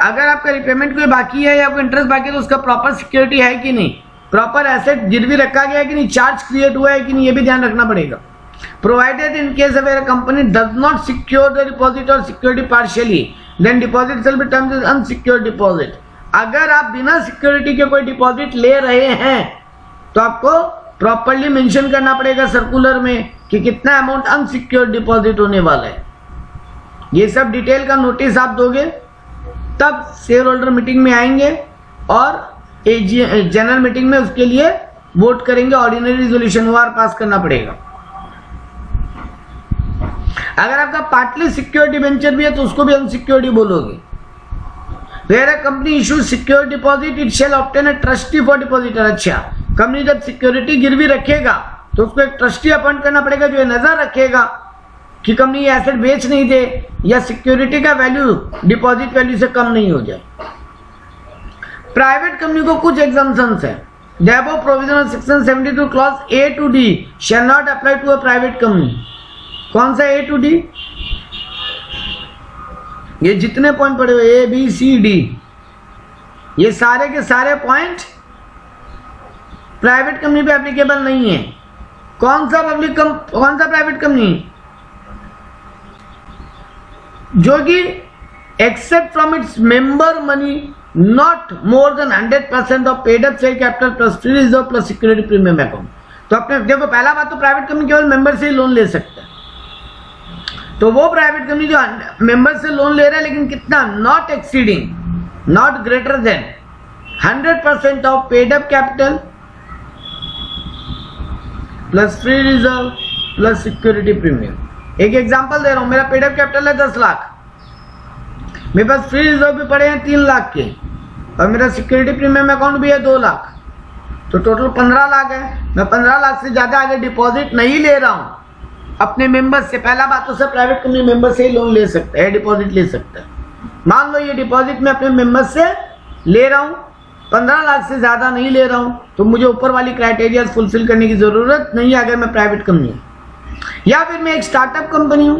अगर आपका रिपेमेंट कोई बाकी है या कोई इंटरेस्ट बाकी है तो उसका प्रॉपर सिक्योरिटी है कि नहीं, प्रॉपर एसेट गिरवी रखा गया है कि नहीं, चार्ज क्रिएट हुआ है कि नहीं, ये भी ध्यान रखना पड़ेगा। Provided in case where company does not secure the deposit और security partially then deposit shall be termed as unsecured deposit. अगर आप बिना सिक्योरिटी के कोई डिपॉजिट ले रहे हैं तो आपको प्रॉपर्ली मेंशन करना पड़ेगा सर्कुलर में कि कितना अमाउंट अनसिक्योर्ड डिपॉजिट होने वाला है। ये सब डिटेल का नोटिस आप दोगे तब शेयर होल्डर मीटिंग में आएंगे और जनरल मीटिंग में उसके लिए वोट करेंगे। ऑर्डिनरी रिजोल्यूशन ओआर पास करना पड़ेगा। अगर आपका पार्टली सिक्योर्ड डिबेंचर भी है तो उसको भी अनसिक्योर्ड ही बोलोगे। Where a company issue secured deposit it shall obtain a trustee for depositor. अच्छा, कंपनी जब सिक्योरिटी गिरवी रखेगा तो उसको एक ट्रस्टी अपॉइंट करना पड़ेगा जो ये नजर रखेगा कि कंपनी ये एसेट बेच नहीं दे या सिक्योरिटी का वैल्यू डिपॉजिट वैल्यू से कम नहीं हो जाए। प्राइवेट कंपनी को कुछ एग्जम्पशंस है। The above provision of section 72 clause A to D shall not apply to a private company. कौन सा A to D? ये जितने पॉइंट पड़े हुए A B C D, ये सारे के सारे पॉइंट प्राइवेट कंपनी पे एप्लीकेबल नहीं है। कौन सा प्राइवेट कंपनी? जो कि except from its member money not more than 100% of paid up share capital plus free reserve plus security premium account. तो अपने देखो, पहला बात तो प्राइवेट कंपनी केवल मेंबर से ही लोन ले सकता है। तो वो प्राइवेट कंपनी जो मेंबर से लोन ले रहा है लेकिन कितना? Not exceeding, not greater than 100% of paid up capital plus free reserve plus security premium. एक एग्जांपल दे रहा हूं, मेरा पेड अप कैपिटल है 10 लाख, मेरे पास फ्री रिजर्व भी पड़े हैं 3 लाख के और मेरा सिक्योरिटी प्रीमियम अकाउंट भी है 2 लाख, तो टोटल 15 लाख है। मैं 15 लाख से ज्यादा आगे डिपॉजिट नहीं ले रहा हूं अपने मेंबर से। पहला बात तो सब प्राइवेट कंपनी मेंबर से ही लोन ले सकता है, डिपॉजिट ले सकता है। मान लो ये डिपॉजिट मैं अपने मेंबर से ले रहा हूं 15 लाख से ज़्यादा नहीं ले रहा हूँ तो मुझे ऊपर वाली क्राइटेरिया फुलफिल करने की ज़रूरत नहीं है अगर मैं प्राइवेट कंपनी हूँ। या फिर मैं एक स्टार्टअप कंपनी हूँ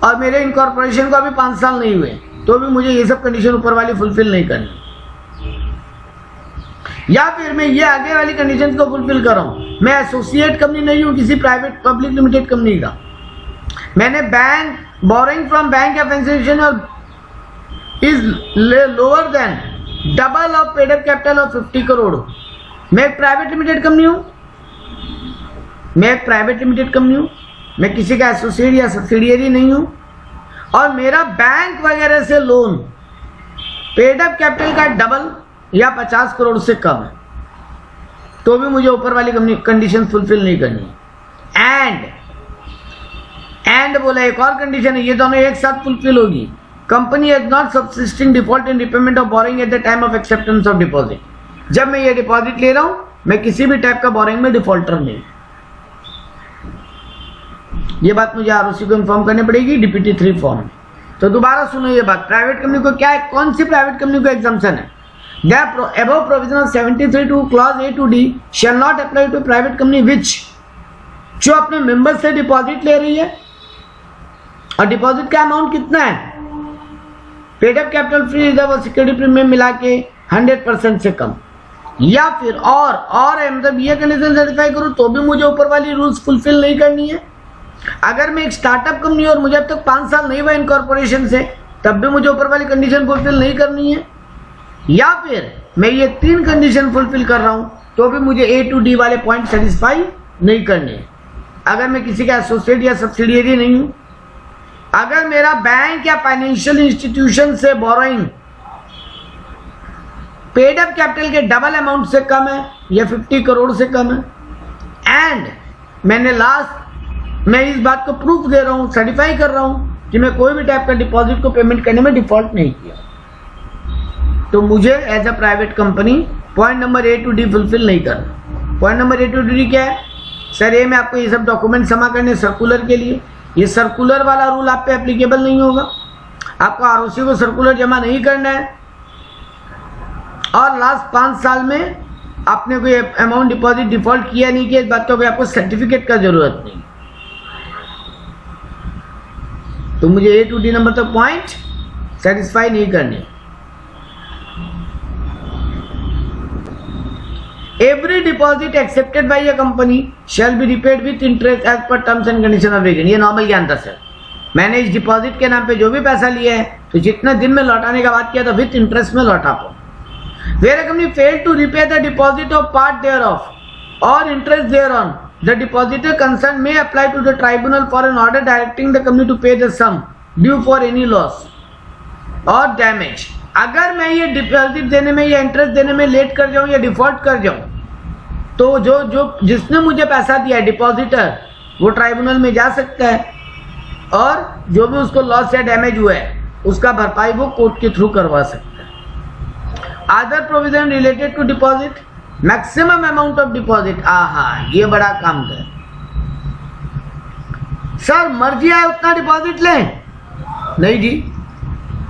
और मेरे इनकॉर्पोरेशन को अभी 5 साल नहीं हुए तो भी मुझे ये सब कंडीशन ऊपर वाली फुलफिल नहीं करनी। या फिर मैं ये आगे वाली कंडीशन को फुलफिल कर रहा हूँ, मैं एसोसिएट कंपनी नहीं हूँ किसी प्राइवेट पब्लिक लिमिटेड कंपनी का, मैंने bank boring from bank of institution is lower than double of paid up capital of 50 crore. मैं एक प्राइवेट लिमिटेड कंपनी हूँ, मैं किसी का एसोसिएट या सब्सिडियरी नहीं हूँ और मेरा बैंक वगैरह से लोन पेड अप कैपिटल का डबल या 50 करोड़ से कम है तो भी मुझे ऊपर वाली कंडीशन फुलफिल नहीं करनी है। एंड बोला एक और कंडीशन है, ये दोनों एक साथ फुलफिल होगी। Company has not subsisting default in repayment of boring at the time of acceptance of deposit. जब मैं ये डिपॉजिट ले रहा हूं मैं किसी भी टाइप का बोरिंग में डिफॉल्टर नहीं। ये बात मुझे आरओसी को इन्फॉर्म करनी पड़ेगी डीपीटी 3 फॉर्म में। तो दोबारा सुनो ये बात, प्राइवेट कंपनी को क्या है, कौन सी प्राइवेट कंपनी को एग्जाम्पशन है? The above provision of 73 to clause A to D shall not apply to private company which जो अपने मेंबर से डिपॉजिट ले रही है और डिपॉजिट का अमाउंट कितना है, paid up capital free reserve और सिक्योरिटी प्रीमियम मिला के 100% से कम, या फिर और है, मतलब ये कंडीशन सेटिस्फाई करूं तो भी मुझे ऊपर वाली रूल्स फुलफिल नहीं करनी है। अगर मैं एक स्टार्टअप कंपनी और मुझे अब तक 5 साल नहीं हुआ इनकॉर्पोरेशन से तब भी मुझे ऊपर वाली कंडीशन फुलफिल नहीं करनी है। या फिर मैं ये 3 कंडीशन फुलफिल कर रहा हूं तो भी मुझे A to D वाले पॉइंट सेटिस्फाई नहीं करने। अगर मैं किसी का एसोसिएट या सब्सिडियरी नहीं हूं, अगर मेरा बैंक या फाइनेंशियल इंस्टीट्यूशन से बोरोइंग पेड अप कैपिटल के डबल अमाउंट से कम है या 50 करोड़ से कम है, एंड मैं इस बात को प्रूफ दे रहा हूं, सर्टिफाई कर रहा हूं कि मैं कोई भी टाइप का डिपॉजिट को पेमेंट करने में डिफॉल्ट नहीं किया, तो मुझे as a private company point number A to D fulfil नहीं करना। Point number A to D क्या है? सर ये मैं आपको ये सब डॉक्यूमेंट जमा करने सर्कुलर के लिए, ये सर्कुलर वाला रूल आप पे एप्लीकेबल नहीं होगा। आपको आरओसी को सर्कुलर जमा नहीं करना है और लास्ट 5 साल में आपने कोई अमाउंट डिपॉजिट डिफॉल्ट किया नहीं किया, इस बात का कोई आपको सर्टिफिकेट का जरूरत नहीं। तो मुझे A to D नंबर तक पॉइंट सेटिस्फाई नहीं करने। Every deposit accepted by a company shall be repaid with interest as per terms and conditions of agreement। ये नॉर्मल ज्ञान था सर। मैंने इस डिपॉजिट के नाम पे जो भी पैसा लिया है तो जितने दिन में लौटाने का बात किया था विथ इंटरेस्ट में लौटा पाऊँ। Where a company failed to repay the deposit of part thereof or interest thereon, the depositor concerned may apply to the tribunal for an order directing the company to pay the sum due for any loss or damage। अगर मैं ये deposit देने में या interest देने में late कर जाऊं या डिफॉल्ट कर जाऊं तो जो जिसने मुझे पैसा दिया है डिपॉजिटर, वो ट्राइब्यूनल में जा सकता है और जो भी उसको लॉस या डैमेज हुआ है उसका भरपाई वो कोर्ट के थ्रू करवा सकता है। Other provision related to deposit, maximum amount of deposit, ये बड़ा काम है सर। मर्जी आए उतना डिपॉजिट लें? नहीं जी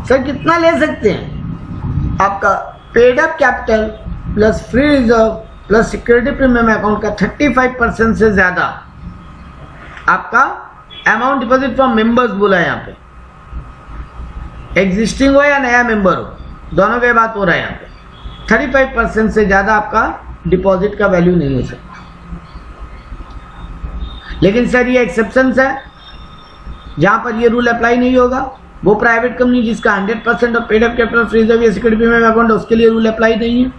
सर, कितना ले सकते हैं? आपका paid up capital plus free reserve plus security premium account का 35% से ज्यादा आपका अमाउंट डिपॉजिट फ्रॉम मेंबर्स बोला है यहाँ पे, एग्जिस्टिंग हो या नया मेंबर हो, दोनों की बात हो रहा है यहाँ पे। 35% से ज्यादा आपका डिपॉजिट का वैल्यू नहीं हो सकता। लेकिन सर ये एक्सेप्शंस है जहां पर ये रूल अप्लाई नहीं होगा। वो प्राइवेट कंपनी जिसका 100% of paid up capital free reserve या सिक्योरिटी प्रीमियम अकाउंट है उसके लिए रूल अप्लाई नहीं है,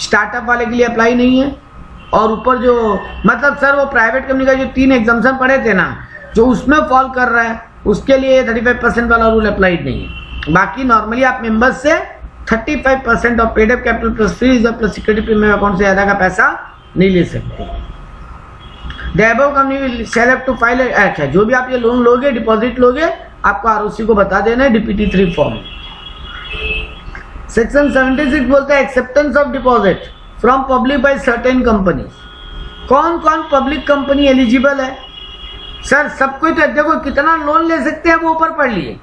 स्टार्टअप वाले के लिए अप्लाई नहीं है। और ऊपर जो मतलब सर वो प्राइवेट कंपनी का जो 3 एग्जाम्पशन पढ़े थे ना, जो उसमें फॉल कर रहा है उसके लिए 35% वाला रूल अप्लाइड नहीं है। बाकी नॉर्मली आप मेंबर्स से 35% of paid up capital plus free reserve plus security premium account से ज्यादा का पैसा नहीं ले सकते। The above company shall have to file, अच्छा जो भी आप ये लोन लोगे डिपॉजिट लोगे आपको आरओसी को बता देना है डीपीटी 3 फॉर्म। सेक्शन 76 बोलता है acceptance of deposit from public by certain companies. कौन कौन पब्लिक कंपनी एलिजिबल है? सर सब कोई, तो देखो कितना लोन ले सकते हैं वो ऊपर पढ़ लिए।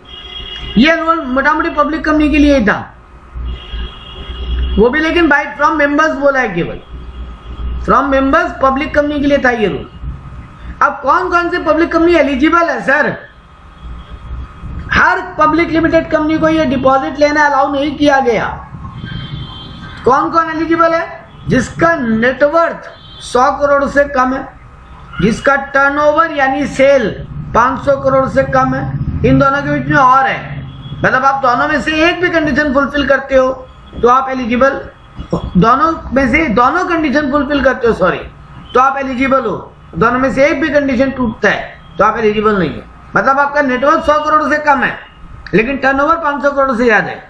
ये लोन मोटा मोटी पब्लिक कंपनी के लिए ही था। वो भी लेकिन बाय फ्रॉम मेंबर्स बोला है, केवल फ्रॉम मेंबर्स पब्लिक कंपनी के लिए था ये रूल। अब कौन कौन सी पब्लिक कंपनी एलिजिबल है सर? हर पब्लिक लिमिटेड कंपनी को ये डिपॉजिट लेना अलाउ नहीं किया गया। कौन कौन एलिजिबल है? जिसका नेटवर्थ 100 करोड़ से कम है, जिसका टर्नओवर यानी सेल 500 करोड़ से कम है, इन दोनों के बीच में और है, मतलब आप दोनों में से एक भी कंडीशन फुलफिल करते हो तो आप एलिजिबल, दोनों में से दोनों कंडीशन फुलफिल करते हो सॉरी, तो आप एलिजिबल हो। दोनों में से एक भी कंडीशन टूटता है तो आप एलिजिबल नहीं हो। मतलब आपका नेटवर्क 100 करोड़ से कम है लेकिन टर्नओवर 500 करोड़ से ज्यादा है,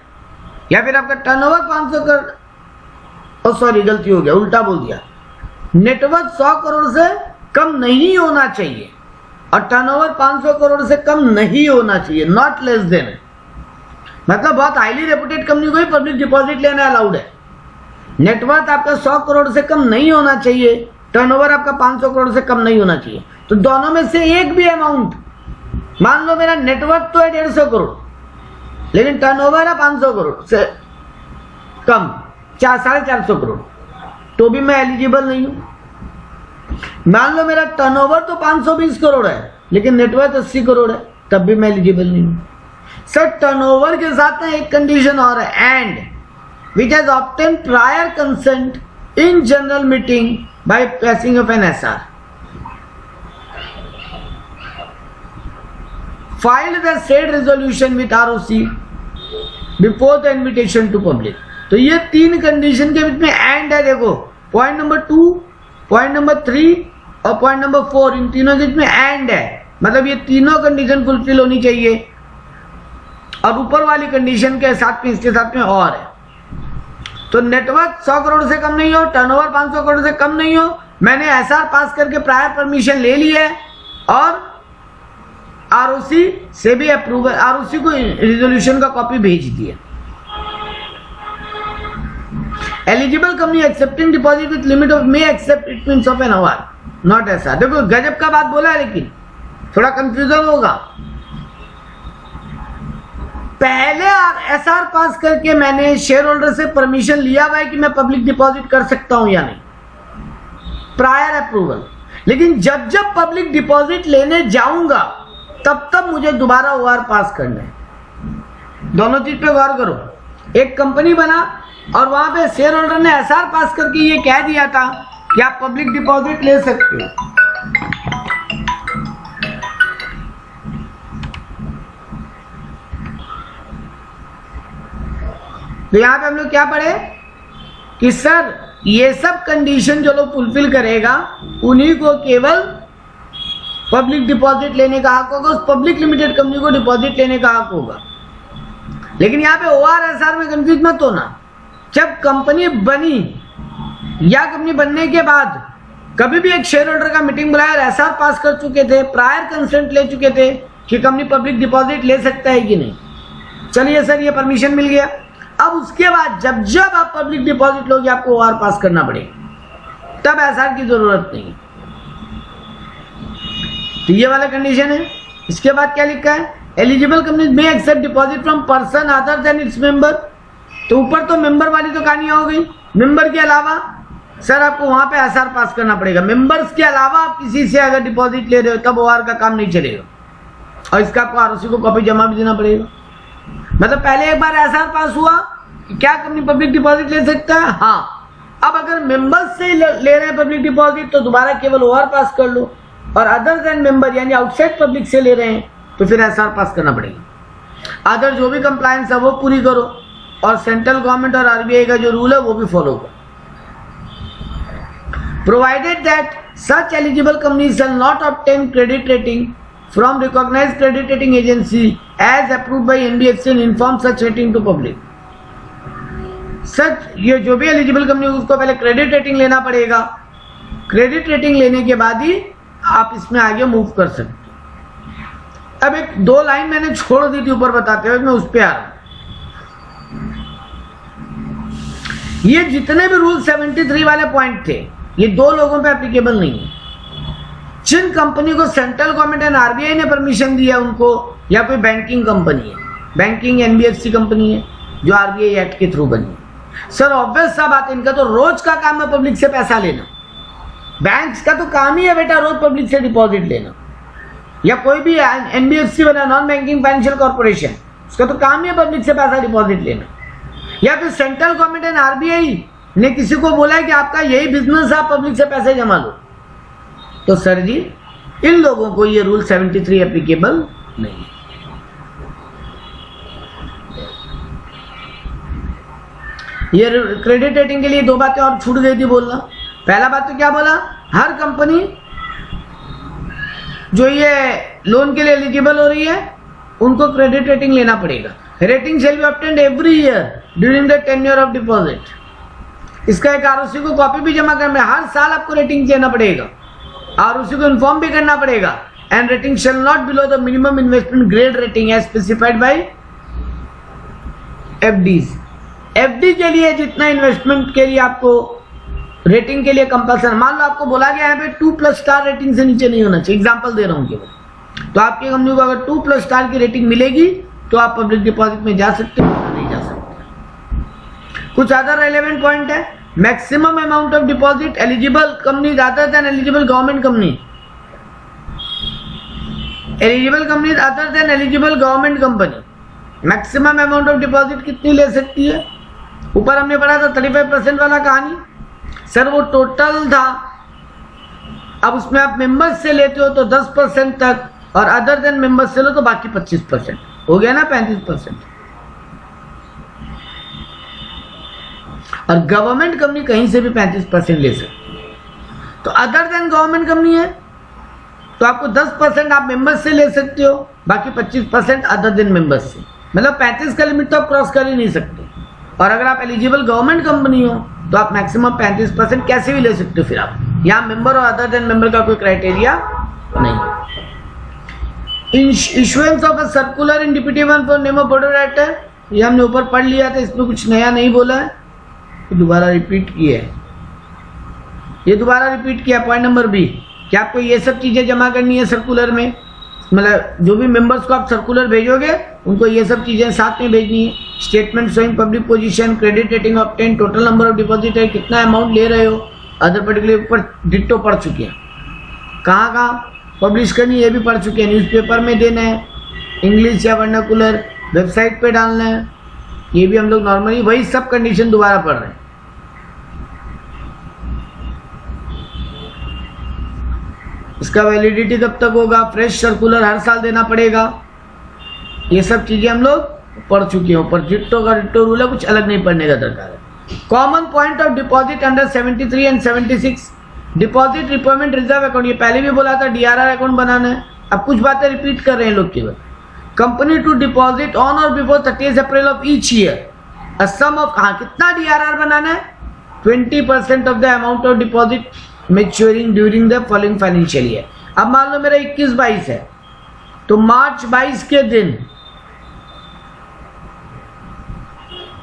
या फिर आपका टर्नओवर 500 करोड़, सॉरी गलती हो गया, उल्टा बोल दिया। नेटवर्क 100 करोड़ से कम नहीं होना चाहिए और टर्नओवर 500 करोड़ से कम नहीं होना चाहिए, नॉट लेस देन। मतलब बहुत हाईली रेपुटेड कंपनी को ही पब्लिक डिपॉजिट लेना अलाउड है। नेटवर्थ आपका 100 करोड़ से कम नहीं होना चाहिए, टर्नओवर आपका 500 करोड़ से कम नहीं होना चाहिए। तो दोनों में से एक भी अमाउंट, मान लो मेरा नेटवर्थ तो है 150 करोड़ लेकिन टर्नओवर है 500 करोड़ से कम, 450 करोड़, तो भी मैं एलिजिबल नहीं हूं। मान लो मेरा टर्नओवर तो 520 करोड़ है लेकिन नेटवर्थ 80 करोड़ है, तब भी मैं एलिजिबल नहीं हूं। सर टर्नओवर के साथ में एक कंडीशन और है, and which has obtain prior consent in general meeting by passing of an SR, filed the said resolution with ROC before the invitation to public. तो ये तीन कंडीशन के बीच में एंड है। देखो पॉइंट नंबर 2, पॉइंट नंबर 3 और point number 4, इन तीनों के बीच में एंड है, मतलब ये तीनों कंडीशन फुलफिल होनी चाहिए। और ऊपर वाली कंडीशन के साथ में इसके साथ में और है। तो नेटवर्क 100 करोड़ से कम नहीं हो, टर्नओवर 500 करोड़ से कम नहीं हो, मैंने एसआर पास करके प्रायर परमिशन ले ली है और आरओसी से भी अप्रूवल, आरओसी को रिजोल्यूशन का कॉपी भेज दिया। Eligible company accepting deposit with limit of may accept it means of an OR, not SR. देखो गजब का बात बोला है लेकिन थोड़ा कंफ्यूजन होगा। पहले एसआर पास करके मैंने शेयर होल्डर से परमिशन लिया हुआ है कि मैं पब्लिक डिपॉजिट कर सकता हूं या नहीं, प्रायर अप्रूवल। लेकिन जब जब पब्लिक डिपॉजिट लेने जाऊंगा तब मुझे दोबारा ओआर पास करना है। दोनों चीज पे गौर करो। एक कंपनी बना और वहां पे शेयर होल्डर ने एसआर पास करके ये कह दिया था कि आप पब्लिक डिपॉजिट ले सकते हो। तो यहां पे हम लोग क्या पढ़े कि सर ये सब कंडीशन जो लोग फुलफिल करेगा उन्हीं को केवल पब्लिक डिपॉजिट लेने का हक होगा, उस पब्लिक लिमिटेड कंपनी को डिपॉजिट लेने का हक होगा। लेकिन यहाँ पे ओआरएसआर में कंफ्यूज मत होना। जब कंपनी बनी या कंपनी बनने के बाद कभी भी एक शेयर होल्डर का मीटिंग बुलाया और एसआर पास कर चुके थे, प्रायर कंसेंट ले चुके थे कि कंपनी पब्लिक डिपॉजिट ले सकता है कि नहीं, चलिए सर ये परमिशन मिल गया। अब उसके बाद जब जब आप पब्लिक डिपॉजिट लोगे आपको ओआर पास करना पड़ेगा, तब एसआर की जरूरत नहीं। तो ये वाला कंडीशन है। इसके बाद क्या लिखा है, eligible company may accept deposit from person other than its member. तो ऊपर तो मेंबर वाली तो कहानी हो गई, मेंबर के अलावा सर आपको वहां पे एसआर पास करना पड़ेगा। मेंबर्स के अलावा आप किसी से अगर डिपॉजिट ले रहे हो तब ओआर का काम नहीं चलेगा और इसका आपको आरओसी को कॉपी जमा भी देना पड़ेगा। मतलब पहले एक बार एसआर पास हुआ कि क्या कंपनी पब्लिक डिपॉजिट ले सकता है, हाँ। अब अगर मेंबर्स से ले रहे हैं पब्लिक डिपॉजिट तो दोबारा केवल ओआर पास कर लो, और अदर देन मेंबर यानी आउटसाइड पब्लिक से ले रहे हैं तो फिर एसआर पास करना पड़ेगा। अदर जो भी कंप्लायंस है वो पूरी करो और सेंट्रल गवर्नमेंट और आरबीआई का जो रूल है वो भी फॉलो करो। Provided that such eligible company shall not obtain credit rating from recognised credit rating agency as approved by NBFC and inform such rating to public. Such ये जो भी एलिजिबल कंपनी उसको पहले क्रेडिट रेटिंग लेना पड़ेगा, credit rating लेने के बाद ही आप इसमें आगे मूव कर सकते। अब एक दो लाइन मैंने छोड़ दी थी ऊपर बताते हुए, मैं उस पर आ रहा हूं। ये जितने भी रूल 73 वाले पॉइंट थे ये दो लोगों पे एप्लीकेबल नहीं है। जिन कंपनी को सेंट्रल गवर्नमेंट एंड आरबीआई ने परमिशन दिया उनको, या कोई बैंकिंग कंपनी है, बैंकिंग एनबीएफसी कंपनी है जो आरबीआई एक्ट के थ्रू बनी है, सर ऑब्वियस सा बात है, इनका तो रोज का काम है पब्लिक से पैसा लेना। बैंक्स का तो काम ही है बेटा रोज पब्लिक से डिपॉजिट लेना, या कोई भी एनबीएफसी बना, नॉन बैंकिंग फाइनेंशियल कॉर्पोरेशन, उसका तो काम ही है पब्लिक से पैसा डिपॉजिट लेना। या फिर सेंट्रल गवर्नमेंट एंड आरबीआई ने किसी को बोला है कि आपका यही बिजनेस है, आप पब्लिक से पैसे जमा लो, तो सर जी इन लोगों को ये रूल 73 एप्लीकेबल नहीं है। ये क्रेडिट रेटिंग के लिए दो बातें और छूट गई थी बोलना। पहला बात तो क्या बोला, हर कंपनी जो ये लोन के लिए एलिजिबल हो रही है उनको क्रेडिट रेटिंग लेना पड़ेगा। Rating shall be obtained every year during the tenure of deposit. इसका एक आरओसी को कॉपी भी जमा करना, हर साल आपको रेटिंग देना पड़ेगा, आरओसी को इन्फॉर्म भी करना पड़ेगा। And rating shall not below the minimum investment grade rating as specified by FDs. FD के लिए जितना इन्वेस्टमेंट के लिए आपको रेटिंग के लिए कंपल्सन, मान लो आपको बोला गया है पे 2+ स्टार रेटिंग से नीचे नहीं होना चाहिए, एग्जांपल दे रहा हूं केवल, तो आपकी कंपनी को अगर 2+ स्टार की रेटिंग मिलेगी तो आप पब्लिक डिपॉजिट में जा सकते हो, नहीं जा सकते। कुछ अदर रेलेवेंट पॉइंट है, maximum amount of deposit eligible company other than eligible government company, eligible company other than eligible government company maximum amount of deposit कितनी ले सकती है। ऊपर हमने पढ़ा था 35% वाला कहानी, सर वो टोटल था, अब उसमें आप मेंबर्स से लेते हो तो 10% तक, और अदर देन मेंबर्स से लो तो बाकी 25%, हो गया ना 35%। और गवर्नमेंट कंपनी कहीं से भी 35% ले सकती है। तो अदर देन गवर्नमेंट कंपनी है तो आपको 10% आप मेंबर्स से ले सकते हो, बाकी 25% अदर देन मेंबर्स से, मतलब 35 का लिमिट तो आप क्रॉस कर ही नहीं सकते। और अगर आप एलिजिबल गवर्नमेंट कंपनी हो तो आप मैक्सिमम 35% कैसे भी ले सकते हो। फिर आप यहाँ मेंबर और अदर देन मेंबर का कोई क्राइटेरिया नहीं। Issuance of a circular in deputy one for name of board of director, ये हमने ऊपर पढ़ लिया था, इसमें कुछ नया नहीं बोला है, दोबारा रिपीट किया है, ये दोबारा रिपीट किया। पॉइंट नंबर बी कि आपको ये सब चीजें जमा करनी है सर्कुलर में, मतलब जो भी मेंबर्स को आप सर्कुलर भेजोगे उनको ये सब चीजें साथ में भेजनी है। Statement showing public position, credit rating obtain, total number of deposit है, कितना अमाउंट ले रहे हो, अदर पर्टिकुलर ऊपर डिट्टो पढ़ चुके हैं, कहाँ कहाँ पब्लिश करनी है ये भी पढ़ चुके हैं, न्यूज़पेपर में देना है, इंग्लिश या वर्नाकुलर, वेबसाइट पे डालना है, ये भी हम लोग नॉर्मली वही सब कंडीशन दोबारा पढ़ रहे हैं। इसका वैलिडिटी कब तक होगा, फ्रेश सर्कुलर हर साल देना पड़ेगा, ये सब चीजें हम लोग पढ़ चुके हैं। ऊपर डिट्टो का डिट्टो रूल है, कुछ अलग नहीं पढ़ने का दरकार है। Common point of deposit under 73 and 76, deposit repayment reserve account, ये पहले भी बोला था डीआरआर अकाउंट बनाना है, अब कुछ बातें रिपीट कर रहे हैं लोग केवल। Company to deposit on or before 30 April of each year a sum of, हाँ कितना डीआरआर बनाना है, 20% of the amount of deposit maturing during the following financial year. अब मान लो मेरा 21-22 है तो मार्च 22 के दिन,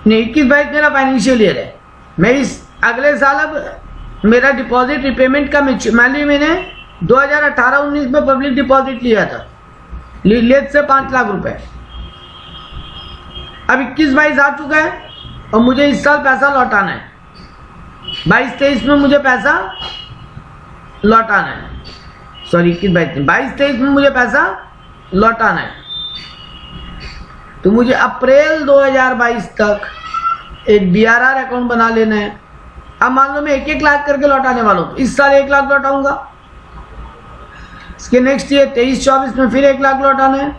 नहीं 21-22 मेरा फाइनेंशियल ईयर है, मैं इस अगले साल अब मेरा डिपॉजिट रिपेमेंट का मान ली मैंने 2018-19 में पब्लिक डिपॉजिट लिया था, लेट से 5 लाख रुपए, अब 21-22 आ चुका है और मुझे इस साल पैसा लौटाना है, 22-23 में मुझे पैसा लौटाना है, सॉरी 22-23 में मुझे पैसा लौटाना है, तो मुझे अप्रैल 2022 तक एक डीआरआर अकाउंट बना लेना है। अब मान लो मैं 1-1 लाख करके लौटाने वाला हूँ, इस साल 1 लाख लौटाऊंगा, इसके नेक्स्ट ईयर 23-24 में फिर 1 लाख लौटाना है,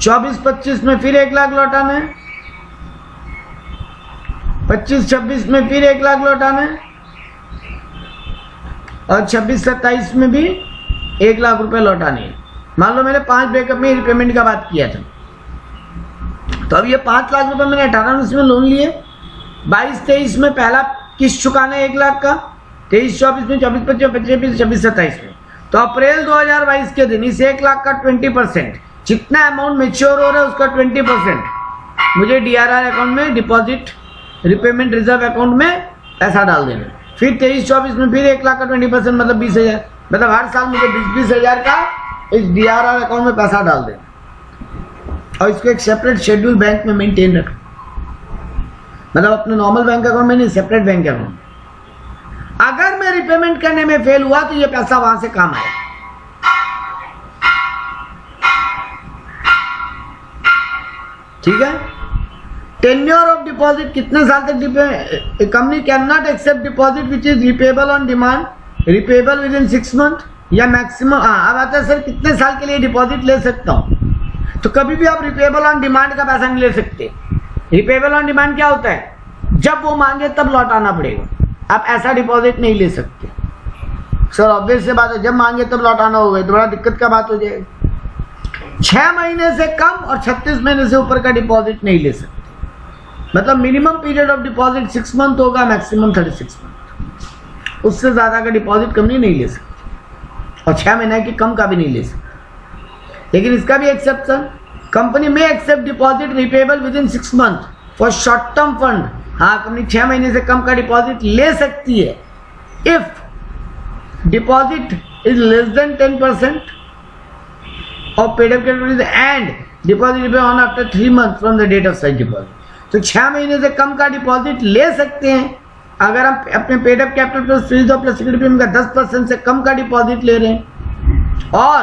24-25 में फिर 1 लाख लौटाना है, 25-26 में फिर 1 लाख लौटाना है, और 26-27 में भी 1 लाख रुपए लौटाने हैं। मान लो मैंने 5 ब्रेकअप में रिपेमेंट का बात किया था, तो अब ये 5 लाख रुपए मैंने 18-19 में लोन लिए, 22-23 में पहला किस्त चुकाना है 1 लाख का, 23-24 में, 24-25, 25-26, 26-27 में, तो अप्रैल 2022 के दिन इस 1 लाख का 20%, जितना अमाउंट मेच्योर हो रहा है उसका 20% मुझे डीआरआर अकाउंट में, डिपॉजिट रिपेमेंट रिजर्व अकाउंट में पैसा डाल देना। फिर 23-24 में फिर 1 लाख का 20% मतलब 20,000, मतलब हर साल मुझे 20,000 का इस डीआरआर अकाउंट में पैसा डाल देना, और इसको एक सेपरेट शेड्यूल बैंक में मेंटेन रखना। मतलब अपने नॉर्मल बैंक अकाउंट में नहीं, सेपरेट बैंक अकाउंट। अगर मैं रिपेमेंट करने में फेल हुआ तो ये पैसा वहां से काम आएगा। ठीक है। टेन्योर ऑफ डिपॉजिट, कितने साल तक company can not accept deposit which is repayable on demand, repayable within 6 month या मैक्सिमम। अब आता है सर कितने साल के लिए डिपॉजिट ले सकता हूं, तो कभी भी आप रिपेबल ऑन डिमांड का पैसा नहीं ले सकते। रिपेबल ऑन डिमांड क्या होता है, जब वो मांगे तब लौटाना पड़ेगा। आप ऐसा डिपॉजिट नहीं ले सकते सर, ऑब्वियस से बात है, जब मांगे तब लौटाना होगा तो बड़ा दिक्कत का बात हो जाएगी। 6 महीने से कम और 36 महीने से ऊपर का डिपॉजिट नहीं ले सकते। मतलब minimum period of deposit 6 month होगा, मैक्सिमम 36 मंथ। उससे ज्यादा का डिपॉजिट कंपनी नहीं ले सकती और 6 महीने के कम का भी नहीं ले सकती। लेकिन इसका भी exception, company may accept deposit repayable within 6 month for short term fund. हाँ, कंपनी 6 महीने से कम का डिपॉजिट ले सकती है if deposit is less than 10% of paid up capital and deposit will be on after 3 months from the date of such deposit। तो 6 महीने से कम का डिपॉजिट ले सकते हैं अगर हम अपने paid up capital plus series of plus security payment का 10% से कम का डिपॉजिट ले रहे हैं, और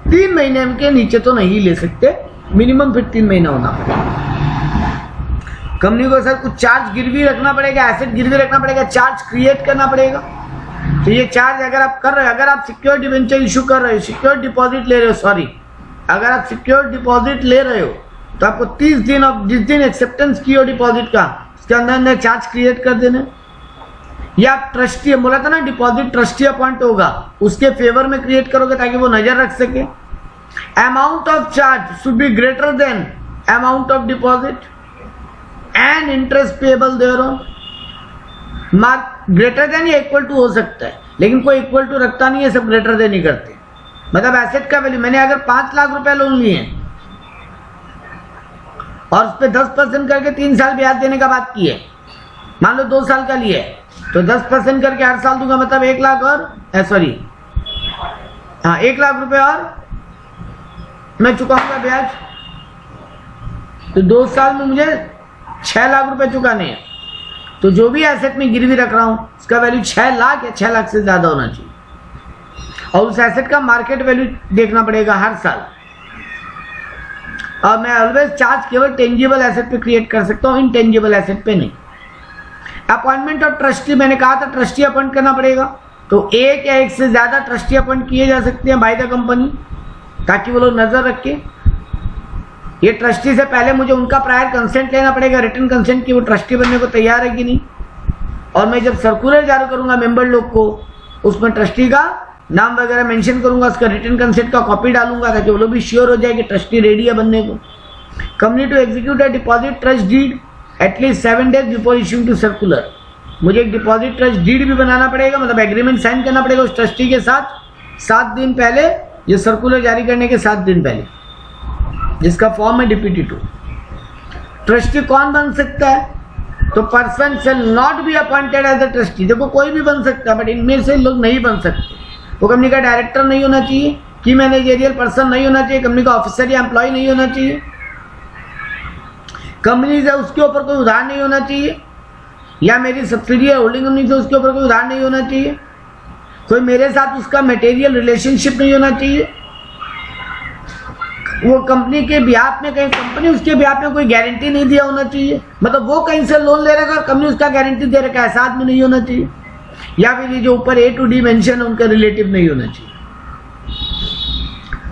3 महीने के नीचे तो नहीं ले सकते, मिनिमम फिर 3 महीना होना पड़ेगा। कंपनी को सर कुछ चार्ज गिरवी रखना पड़ेगा, एसेट गिरवी रखना पड़ेगा, चार्ज क्रिएट करना पड़ेगा। तो ये चार्ज अगर आप कर रहे हो, अगर आप सिक्योर डिबेंचर इशू कर रहे हो, सिक्योर डिपॉजिट ले रहे हो, सॉरी अगर आप सिक्योर डिपॉजिट ले रहे हो तो आपको 30 दिन और जिस दिन एक्सेप्टेंस की हो डिपॉजिट का, उसके अंदर चार्ज क्रिएट कर देना। या ट्रस्टी, बोला था ना डिपॉजिट ट्रस्टी अपॉइंट होगा, उसके फेवर में क्रिएट करोगे ताकि वो नजर रख सके। Amount of charge should be greater than amount of deposit and interest payable thereon. Mark greater than या इक्वल टू हो सकता है, लेकिन कोई इक्वल टू रखता नहीं है, सब ग्रेटर देन ही करते हैं। मतलब एसेट का वैल्यू, मैंने अगर 5 लाख रुपए लोन लिए और उस पर 10% करके 3 साल ब्याज देने का बात की है, मान लो 2 साल का लिए तो 10% करके हर साल दूंगा, मतलब 1 लाख और 1 लाख रुपए और मैं चुकाऊंगा ब्याज। तो 2 साल में मुझे 6 लाख रुपए चुकाने हैं। तो जो भी एसेट में गिरवी रख रहा हूं उसका वैल्यू 6 लाख या 6 लाख से ज्यादा होना चाहिए, और उस एसेट का मार्केट वैल्यू देखना पड़ेगा हर साल। और मैं ऑलवेज चार्ज केवल टेंजिबल एसेट पे क्रिएट कर सकता हूं, इनटेंजिबल एसेट पे नहीं। अपॉइंटमेंट ऑफ ट्रस्टी, मैंने कहा था ट्रस्टी अपॉइंट करना पड़ेगा, तो 1 या 1 से ज्यादा ट्रस्टी अपॉइंट किए जा सकते हैं बाय द कंपनी, ताकि वो लोग नजर रखें। ये ट्रस्टी से पहले मुझे उनका प्रायर कंसेंट लेना पड़ेगा, रिटन कंसेंट, कि वो ट्रस्टी बनने को तैयार है कि नहीं। और मैं जब सर्कुलर जारी करूंगा मेंबर लोग को, उसमें ट्रस्टी का नाम वगैरह मेंशन करूंगा, उसका रिटन कंसेंट का कॉपी डालूंगा ताकि वो लोग भी श्योर हो जाए कि ट्रस्टी रेडी है बनने को। Company to execute a deposit trust deed at least 7 days before issuing to circular. मुझे एक डिपॉजिट ट्रस्ट डीड भी बनाना पड़ेगा, मतलब एग्रीमेंट साइन करना पड़ेगा उस ट्रस्टी के साथ 7 दिन पहले, ये सर्कुलर जारी करने के 7 दिन पहले, जिसका फॉर्म है DPT2। ट्रस्टी कौन बन सकता है, तो person shall not be appointed as a trustee. देखो कोई भी बन सकता है, बट इनमें से लोग नहीं बन सकते। वो कंपनी का डायरेक्टर नहीं होना चाहिए, की मैनेजरियल पर्सन नहीं होना चाहिए, कंपनी का ऑफिसर या एम्प्लॉय नहीं होना चाहिए, कंपनी से उसके ऊपर कोई उधार नहीं होना चाहिए, या मेरी सब्सिडी या होल्डिंग कंपनी से उसके ऊपर कोई उधार नहीं होना चाहिए, कोई मेरे साथ उसका मटेरियल रिलेशनशिप नहीं होना चाहिए, वो कंपनी के ब्याह में कहीं कंपनी उसके ब्याह में कोई गारंटी नहीं दिया होना चाहिए, मतलब वो कहीं से लोन ले रहा है कंपनी उसका गारंटी दे रखा है, ऐसा आदमी नहीं होना चाहिए, या फिर ये जो ऊपर A to D मेंशन है उनका रिलेटिव नहीं होना चाहिए।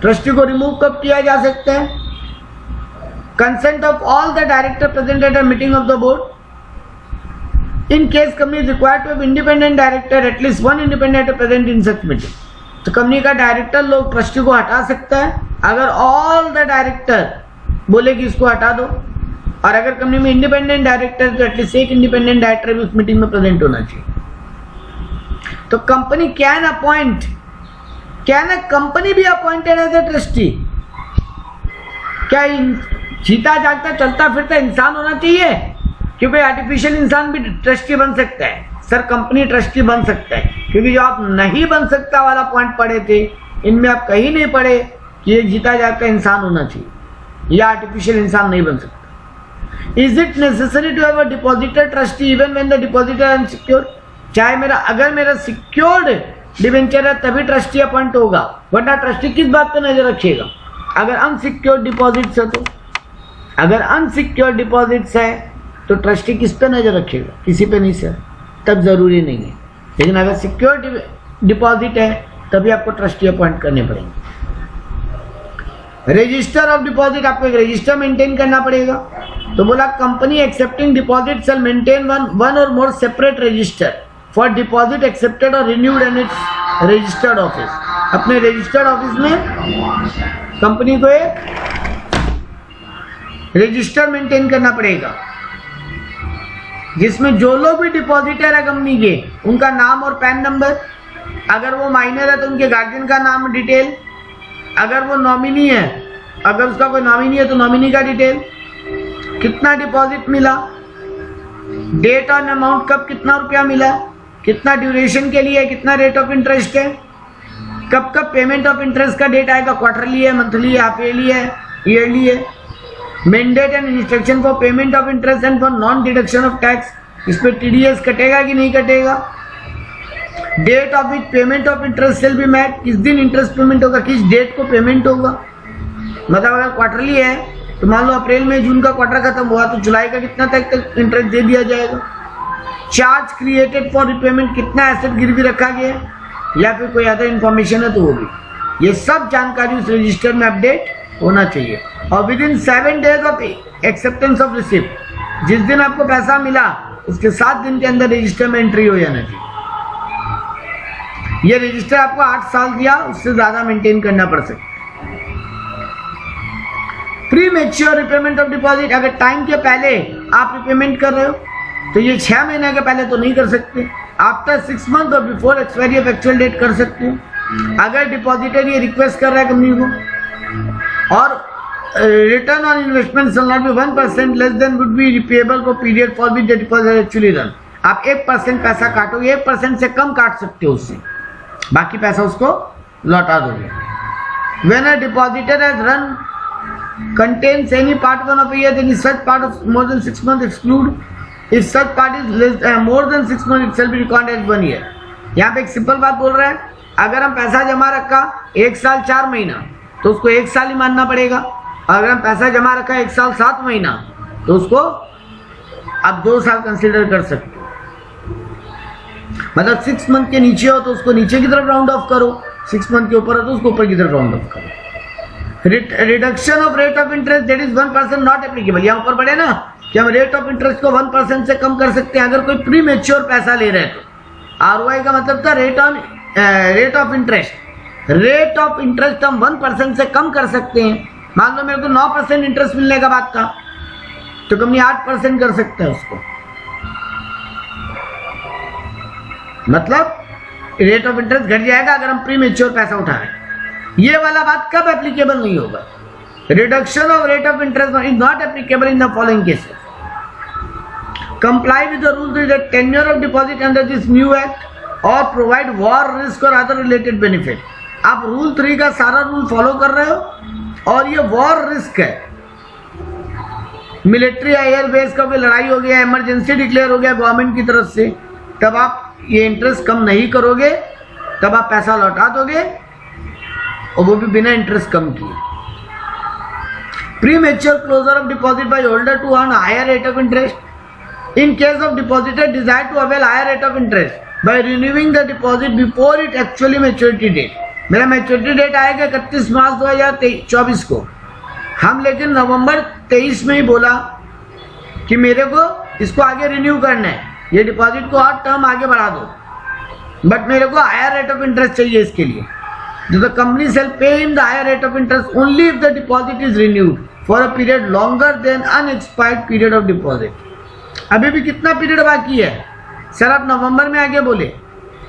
ट्रस्टी को रिमूव कब किया जा सकता है, consent of all the director present at a meeting of the board. In case company is required to have independent director, at least 1 independent present in such meeting. तो कंपनी का डायरेक्टर लोग trustee को हटा सकता है अगर ऑल द डायरेक्टर बोले कि इसको हटा दो, और अगर कंपनी में इंडिपेंडेंट डायरेक्टर तो एटलीस्ट 1 इंडिपेंडेंट डायरेक्टर भी उस मीटिंग में प्रेजेंट होना चाहिए। तो company can appoint, can a company भी अपॉइंटेड एज अ ट्रस्टी। क्या जीता जागता चलता फिरता इंसान होना चाहिए, क्योंकि आर्टिफिशियल इंसान भी ट्रस्टी बन सकता है। सर कंपनी ट्रस्टी बन सकता है, क्योंकि जो आप नहीं बन सकता वाला पॉइंट पढ़े थे, इनमें आप कहीं नहीं पढ़े कि ये जीता जागता इंसान होना चाहिए या आर्टिफिशियल इंसान नहीं बन सकता। Is it necessary to have a depositor trustee even when the depositor unsecured? चाहे अगर मेरा सिक्योर्ड डिवेंचर है तभी ट्रस्टी अपॉइंट होगा, वरना ट्रस्टी किस बात पे नजर रखेगा? अगर अनसिक्योर्ड डिपॉजिट्स है तो, अगर अनसिक्योर्ड डिपॉजिट्स है तो ट्रस्टी किस पे नजर रखेगा? किसी पे नहीं सर, तब जरूरी नहीं है। लेकिन अगर सिक्योर्ड डिपॉजिट है तभी आपको ट्रस्टी अपॉइंट करने पड़ेंगे। रजिस्टर ऑफ डिपॉजिट, आपको एक रजिस्टर मेंटेन करना पड़ेगा। तो बोला company accepting deposit shall maintain one और more separate register for deposit accepted और renewed in its registered office. अपने रजिस्टर्ड ऑफिस में कंपनी को एक रजिस्टर मेंटेन करना पड़ेगा जिसमें जो लोग भी डिपॉजिटर है कंपनी के, उनका नाम और पैन नंबर, अगर वो माइनर है तो उनके गार्जियन का नाम डिटेल, अगर वो नॉमिनी है, अगर उसका कोई नॉमिनी है तो नॉमिनी का डिटेल, कितना डिपॉजिट मिला, डेट और अमाउंट, कब कितना रुपया मिला, कितना ड्यूरेशन के लिए, कितना रेट ऑफ इंटरेस्ट है, कब कब पेमेंट ऑफ इंटरेस्ट का डेट आएगा, क्वार्टरली है, मंथली है, हाफ ईयरली है, ईयरली है, mandate and instruction for payment of interest and for non deduction of tax, इस पर टीडीएस कटेगा कि नहीं कटेगा, date of which payment of interest shall be made, किस दिन इंटरेस्ट पेमेंट होगा, किस डेट को पेमेंट होगा। मतलब अगर क्वार्टरली है तो मान लो अप्रैल में जून का क्वार्टर खत्म हुआ तो जुलाई का कितना तक इंटरेस्ट दे दिया जाएगा। चार्ज क्रिएटेड फॉर रिपेमेंट, कितना एसेट गिरवी रखा गया या फिर कोई अदर इंफॉर्मेशन है तो वो भी, ये सब जानकारी उस रजिस्टर में अपडेट होना चाहिए। और with in 7 days of acceptance of receipt, जिस दिन आपको पैसा मिला उसके 7 दिन के अंदर रजिस्टर में एंट्री हो जाना चाहिए। ये रजिस्टर आपको 8 साल दिया, उससे ज्यादा मेंटेन करना पड़ सकता है। Pre mature repayment of deposit, अगर टाइम के पहले आप रिपेमेंट कर रहे हो तो ये 6 महीने के पहले तो नहीं कर सकते, आफ्टर 6 months और before expiry of actual date कर सकते हो। अगर डिपॉजिटर ये रिक्वेस्ट कर रहा है कंपनी को, और return on investment shall not be 1% less than would be repayable for period for which the deposit actually run. आप 1% पैसा काटोगे, 1% से कम काट सकते हो उससे, बाकी पैसा उसको लौटा दोगे। When a depositor has run contains any part one of a year, then such part of more than 6 months exclude. If such part is less, more than 6 months, it shall be recorded as 1 year. यहाँ पे एक simple बात बोल रहा है, अगर हम पैसा जमा रखा 1 साल 4 महीना तो उसको 1 साल ही मानना पड़ेगा। अगर हम पैसा जमा रखा 1 साल 7 महीना तो उसको आप 2 साल कंसिडर कर सकते हो। मतलब 6 मंथ के नीचे हो तो उसको नीचे की तरफ राउंड ऑफ करो, 6 मंथ के ऊपर हो तो उसको ऊपर की तरफ राउंड ऑफ करो। Reduction of rate of interest, that is 1% not applicable. यहाँ ऊपर पढ़े ना कि हम रेट ऑफ इंटरेस्ट को 1% से कम कर सकते हैं अगर कोई प्री मैच्योर पैसा ले रहे हैं तो। आरओआई का मतलब था rate of interest. Rate of interest हम 1% से कम कर सकते हैं। मान लो मेरे को 9% इंटरेस्ट मिलने का बात था तो कंपनी 8% कर सकता है उसको। मतलब रेट ऑफ इंटरेस्ट घट जाएगा अगर हम प्री मैच्योर पैसा उठा रहे हैं। ये वाला बात कब एप्लीकेबल नहीं होगा? Reduction of rate of interest is not applicable in the following cases. Comply with the rules that tenure of deposit under this new act और प्रोवाइड वॉर रिस्क और अदर रिलेटेड बेनिफिट। आप rule 3 का सारा rule follow कर रहे हो और ये वॉर रिस्क है। मिलिट्री या एयरबेस का कोई लड़ाई हो गया, इमरजेंसी डिक्लेयर हो गया गवर्नमेंट की तरफ से, तब आप ये इंटरेस्ट कम नहीं करोगे, तब आप पैसा लौटा दोगे और वो भी बिना इंटरेस्ट कम किए। Pre mature closure of deposit by holder to earn higher rate of interest in case of depositor desire to avail higher rate of interest by renewing the deposit before it actually maturity date. मेरा maturity date आएगा 31 मार्च 2024 को, हम लेकिन नवंबर 23 में ही बोला कि मेरे को इसको आगे रिन्यू करना है, ये डिपॉजिट को और टर्म आगे बढ़ा दो, बट मेरे को हायर रेट ऑफ इंटरेस्ट चाहिए इसके लिए। The company shall pay him the higher rate of interest only if the deposit is renewed for a period longer than unexpired period of deposit. अभी भी कितना पीरियड बाकी है सर? आप नवंबर में आगे बोले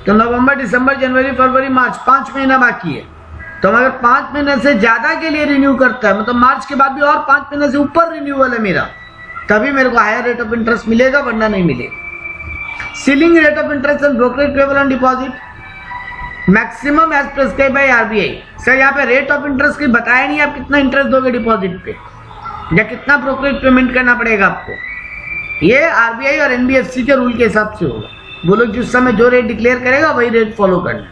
तो नवंबर, दिसंबर, जनवरी, फरवरी, मार्च 5 महीना बाकी है। तो अगर 5 महीने से ज्यादा के लिए रिन्यू करता है, मतलब मार्च के बाद भी और 5 महीने से ऊपर रिन्यूअल है मेरा, तभी मेरे को हायर रेट ऑफ इंटरेस्ट मिलेगा, वरना नहीं मिलेगा। Ceiling rate of interest and brokerage payable on deposit maximum age prescribe by RBI. Sir यहाँ पे रेट ऑफ इंटरेस्ट की बताया नहीं, आप कितना इंटरेस्ट दोगे डिपॉजिट पे। या कितना ब्रोकरेज पेमेंट करना पड़ेगा आपको, ये आरबीआई और एनबीएफसी के रूल के हिसाब से होगा। वो लोग जिस समय जो रेट डिक्लेयर करेगा वही रेट फॉलो करना।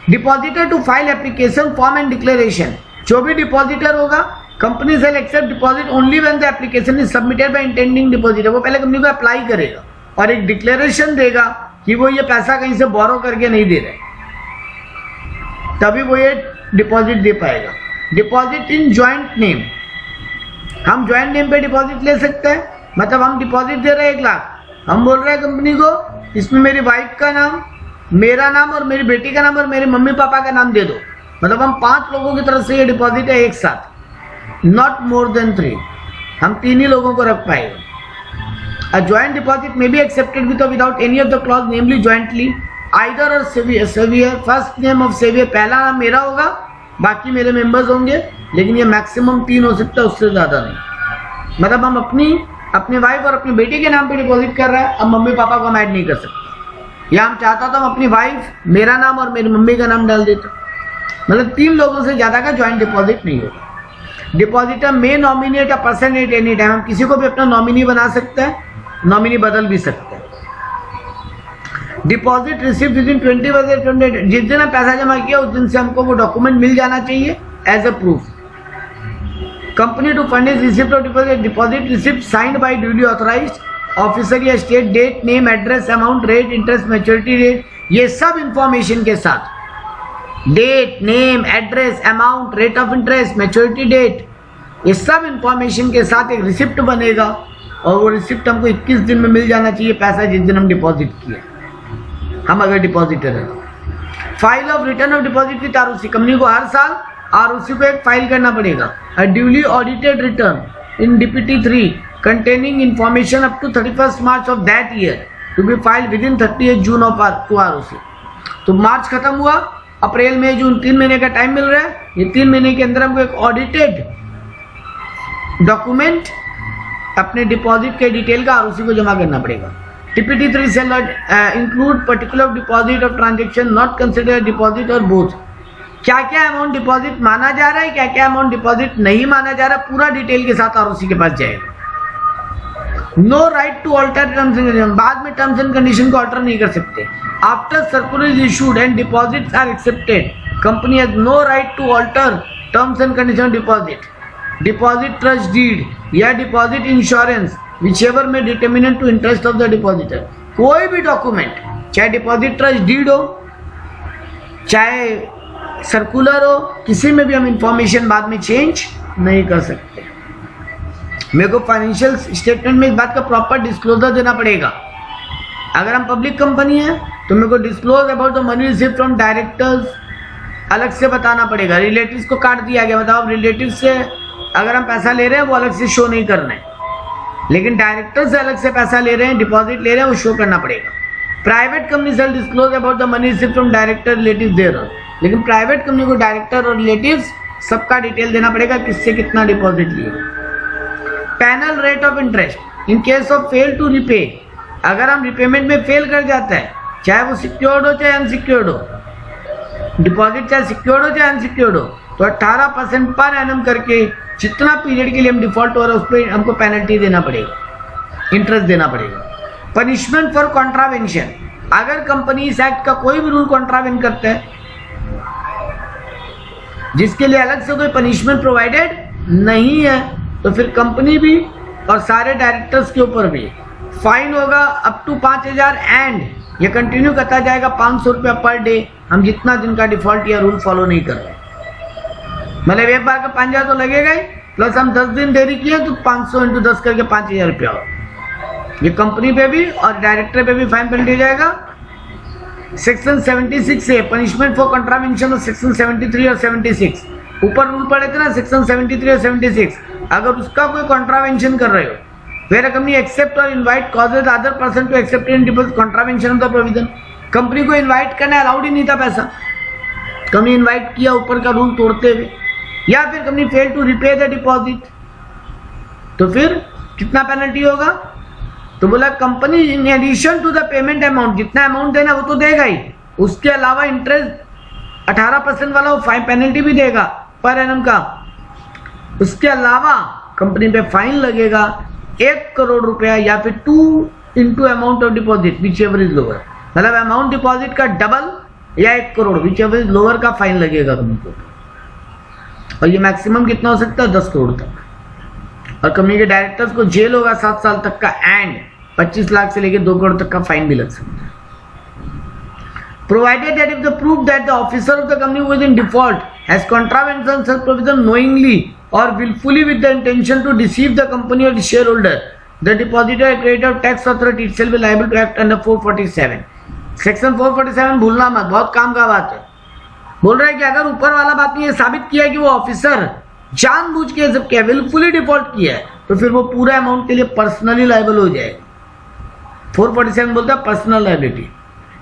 Depositor to file application form and declaration, जो भी डिपॉजिटर होगा company shall accept deposit only when the application is submitted by intending depositor. वो पहले कंपनी को अप्लाई करेगा और एक डिक्लेरेशन देगा कि वो ये पैसा कहीं से बोरो करके नहीं दे रहे, तभी वो ये डिपॉजिट दे पाएगा। डिपॉजिट इन ज्वाइंट नेम, हम ज्वाइंट नेम पे डिपॉजिट ले सकते हैं। मतलब हम डिपॉजिट दे रहे हैं 1 लाख, हम बोल रहे हैं कंपनी को इसमें मेरी वाइफ का नाम, मेरा नाम और मेरी बेटी का नाम और मेरे मम्मी पापा का नाम दे दो। मतलब हम 5 लोगों की तरफ से ये डिपॉजिट है एक साथ, नॉट मोर देन 3, हम 3 ही लोगों को रख पाएंगे। A joint deposit may be accepted with or without any of the clause, namely jointly, either or Xavier, first name of Xavier, पहला नाम मेरा होगा, बाकी मेरे मेंबर्स होंगे, लेकिन ये मैक्सिमम 3 हो सकता है, उससे ज़्यादा नहीं। मतलब हम अपनी वाइफ और अपनी बेटी के नाम पे डिपॉजिट कर रहा है, अब मम्मी पापा को हम ऐड नहीं कर सकते। या हम चाहता तो हम अपनी वाइफ, मेरा नाम और मेरी मम्मी का नाम डाल देते। मतलब 3 लोगों से ज़्यादा का ज्वाइंट डिपॉजिट नहीं होगा। Depositor may nominate a person at any time, हम किसी को भी अपना नॉमिनी बना सकते हैं, नॉमिनी बदल भी सकते हैं। Deposit receive with in 20 working days, जिस दिन हम पैसा जमा किया उस दिन से हमको वो डॉक्यूमेंट मिल जाना चाहिए as a proof. Company to furnish receipt of deposit receipt signed by duly authorised officer या state, date, name, address, amount, rate, interest, maturity rate, ये सब इंफॉर्मेशन के साथ, date, name, address, amount, rate of interest, maturity date, ये सब information के साथ एक रिसिप्ट बनेगा और वो रिसिप्ट हमको 21 दिन में मिल जाना चाहिए, पैसा जिस दिन हम डिपॉजिट किए, हम अगर डिपॉजिटर है। File of return of deposit with ROC, company को हर साल आरओसी को एक फाइल करना पड़ेगा। अ duly audited return in DPT 3 containing information up to 31st March of that year to be filed within 30th June of ROC। तो मार्च खत्म हुआ, अप्रैल, मई, जून 3 महीने का टाइम मिल रहा है। ये 3 महीने के अंदर हमको एक ऑडिटेड डॉक्यूमेंट अपने डिपॉजिट के डिटेल का आरओसी को जमा करना पड़ेगा। TPT 3 shall include particular deposit of transaction not considered deposit or both। क्या क्या अमाउंट डिपॉजिट माना जा रहा है, क्या क्या अमाउंट डिपॉजिट नहीं माना जा रहा, पूरा डिटेल के साथ आरओसी के पास जाएगा। No right to alter terms and condition, बाद में टर्म्स एंड कंडीशन को ऑल्टर नहीं कर सकते। After circular is issued and deposits are accepted, company has no right to alter terms and condition deposit, deposit trust deed या deposit insurance, whichever may determinant to interest of the depositor। कोई भी document, चाहे deposit trust deed हो, चाहे circular हो, किसी में भी हम इंफॉर्मेशन बाद में चेंज नहीं कर सकते। मेरे को फाइनेंशियल स्टेटमेंट में इस बात का प्रॉपर डिस्क्लोजर देना पड़ेगा। अगर हम पब्लिक कंपनी है तो मेरे को disclose about the money received from directors अलग से बताना पड़ेगा। रिलेटिव्स को काट दिया गया, मतलब रिलेटिव से अगर हम पैसा ले रहे हैं वो अलग से शो नहीं करना है, लेकिन डायरेक्टर से अलग से पैसा ले रहे हैं, डिपॉजिट ले रहे हैं, वो शो करना पड़ेगा। Private company shall disclose about the money received from director relatives there, लेकिन प्राइवेट कंपनी को डायरेक्टर और रिलेटिव्स सबका डिटेल देना पड़ेगा, किससे कितना डिपॉजिट लिए। Penal rate of interest in case of fail to repay, अगर हम रिपेमेंट में फेल कर जाता है, चाहे वो सिक्योर्ड हो चाहे अनसिक्योर्ड हो, डिपॉजिट चाहे सिक्योर्ड हो चाहे अनसिक्योर्ड हो, तो 18% पर एनम करके जितना पीरियड के लिए हम डिफॉल्ट हो रहा है उस पर हमको पेनल्टी देना पड़ेगा, इंटरेस्ट देना पड़ेगा। पनिशमेंट फॉर कॉन्ट्रावेंशन, अगर कंपनी इस एक्ट का कोई भी रूल कॉन्ट्रावेन करता है जिसके लिए अलग से कोई पनिशमेंट प्रोवाइडेड नहीं है, तो फिर कंपनी भी और सारे डायरेक्टर्स के ऊपर भी फाइन होगा अप टू 5000 एंड ये कंटिन्यू करता जाएगा 500 रुपया पर डे, हम जितना दिन का डिफॉल्ट या रूल फॉलो नहीं कर रहे। मतलब एक बार का 5000 तो लगेगा ही, प्लस हम 10 दिन देरी किए तो 500 × 10 करके 5000 रुपया हो। ये कंपनी पे भी और डायरेक्टर पे भी फाइन पेनल्टी जाएगा। सेक्शन 76 से पनिशमेंट फॉर कॉन्ट्रावेंशन और सेक्शन 73 और 76 ऊपर रूल पड़े थे ना, सेक्शन 73 और 76, अगर उसका कोई कॉन्ट्रावेंशन कर रहे हो, where company accept or invite causes other person to accept in deposit contravention of the provision, company को इनवाइट करना अलाउड ही नहीं था पैसा, कंपनी इनवाइट किया ऊपर का रूल तोड़ते हुए, या फिर company fail to repay the deposit, तो फिर कितना पेनल्टी होगा, तो बोला company in addition to the payment amount, जितना अमाउंट देना वो तो देगा ही, उसके अलावा इंटरेस्ट 18% वाला वो फाइन पेनल्टी भी देगा, पर एनम का। उसके अलावा कंपनी पे फाइन लगेगा 1 करोड़ रुपया या फिर 2 into amount of deposit which ever is lower, मतलब अमाउंट डिपॉजिट का डबल या 1 crore which ever is lower का फाइन लगेगा कंपनी को। और ये मैक्सिमम कितना हो सकता है 10 करोड़ तक। और कंपनी के डायरेक्टर्स को जेल होगा 7 साल तक का एंड 25 लाख से लेकर 2 करोड़ तक का फाइन भी लग सकता है। Provided that if the proof that the officer of the company who is in default has contravened such provision knowingly or willfully with the intention to deceive the company or the shareholder, the depositor or creditor of tax authority itself will liable to act under 447. Section 447 भूलना मत, बहुत काम का बात है। बोल रहा है कि अगर ऊपर वाला बात ने साबित किया कि वो ऑफिसर जानबूझ के सब किया, विलफुली डिफॉल्ट किया है, तो फिर वो पूरे अमाउंट के लिए पर्सनली लायबल हो जाएगा। 447 बोलता है personal liability.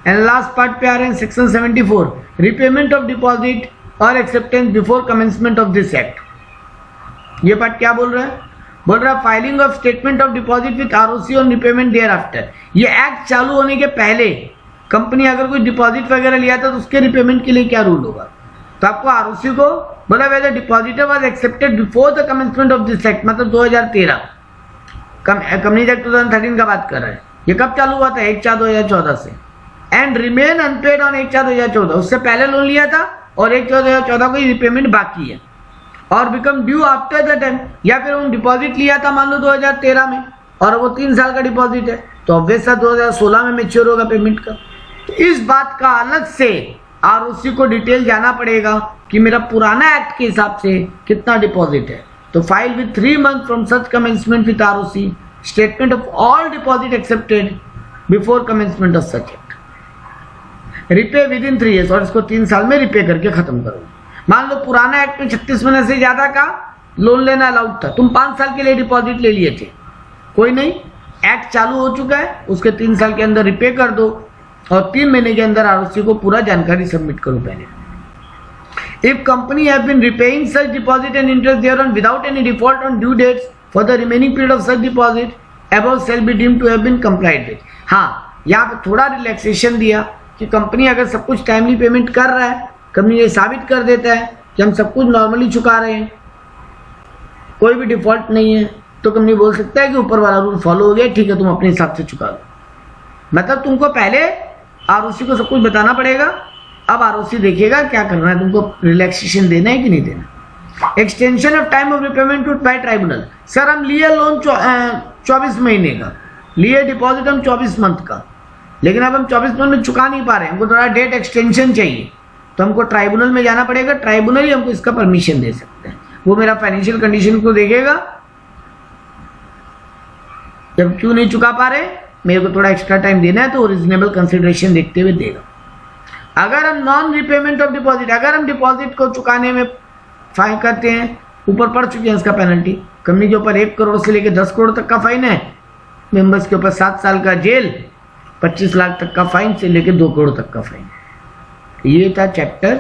And last part पे आ रहे हैं सेक्शन 74, रिपेमेंट ऑफ डिपॉजिट और acceptance before commencement of this act. ये पार्ट क्या बोल रहा है? बोल रहा है filing of statement of deposit with ROC on repayment thereafter. ये एक्ट चालू होने के पहले कंपनी अगर कोई डिपॉजिट वगैरह लिया था तो उसके रिपेमेंट के लिए क्या रूल होगा? तो आपको आरओसी को बोला whether depositor was accepted before the commencement of this act, मतलब 2013 कंपनीज एक्ट 2013 का बात कर रहे हैं। ये कब चालू हुआ था? 1/4/2014 से। एंड रिमेन अनपेड ऑन 1/4/2014, उससे पहले लोन लिया था और 1/4/2014 को रिपेमेंट बाकी है। और become due after the time, या फिर उन डिपॉजिट लिया था मान लो 2013 में और वो 3 साल का डिपॉजिट है, तो ऑब्वियस 2016 में मेच्योर होगा पेमेंट का। तो इस बात का अलग से आरओसी को डिटेल जाना पड़ेगा कि मेरा पुराना एक्ट के हिसाब से कितना डिपॉजिट है। तो file with 3 month from such commencement with ROC statement of all deposit accepted before commencement of such act. Repay with in 3 years, और इसको 3 साल में रिपे करके खत्म करो। मान लो पुराना एक्ट में 36 महीने से ज्यादा का लोन लेना अलाउड था, तुम 5 साल के लिए डिपॉजिट ले लिए थे, कोई नहीं, एक्ट चालू हो चुका है, उसके 3 साल के अंदर रिपे कर दो और 3 महीने के अंदर आरओसी को पूरा जानकारी सबमिट करो पहले। If company have been repaying such deposit and interest thereon without any default on due dates for the remaining period of such deposit above shall be deemed to have been complied with. हाँ, यहाँ पे थोड़ा relaxation दिया कि company अगर सब कुछ timely payment कर रहा है, कंपनी ये साबित कर देता है कि हम सब कुछ नॉर्मली चुका रहे हैं, कोई भी डिफॉल्ट नहीं है, तो कंपनी बोल सकता है कि ऊपर वाला रूल फॉलो हो गया, ठीक है तुम अपने हिसाब से चुका लो। मतलब तुमको पहले आरओसी को सब कुछ बताना पड़ेगा, अब आरओसी देखेगा क्या करना है, तुमको रिलैक्सेशन देना है कि नहीं देना। Extension of time of repayment to by tribunal. Sir हम लिए लोन 24 महीने का, लिए डिपॉजिट हम 24 मंथ का, लेकिन अब हम 24 मंथ में चुका नहीं पा रहे हैं, हमको थोड़ा डेट एक्सटेंशन चाहिए, तो हमको ट्राइब्यूनल में जाना पड़ेगा। ट्राइब्यूनल ही हमको इसका परमिशन दे सकते हैं, वो मेरा फाइनेंशियल कंडीशन को देखेगा, जब क्यों नहीं चुका पा रहे, मेरे को थोड़ा एक्स्ट्रा टाइम देना है, तो रीजनेबल कंसिडरेशन देखते हुए देगा। अगर हम नॉन रिपेमेंट ऑफ डिपॉजिट, अगर हम डिपॉजिट को चुकाने में फाइन करते हैं, ऊपर पड़ चुके हैं इसका पेनल्टी, कंपनी के ऊपर 1 करोड़ से लेकर 10 करोड़ तक का फाइन है, मेंबर्स के ऊपर 7 साल का जेल, 25 लाख तक का फाइन से लेकर 2 करोड़ तक का फाइन। ये था चैप्टर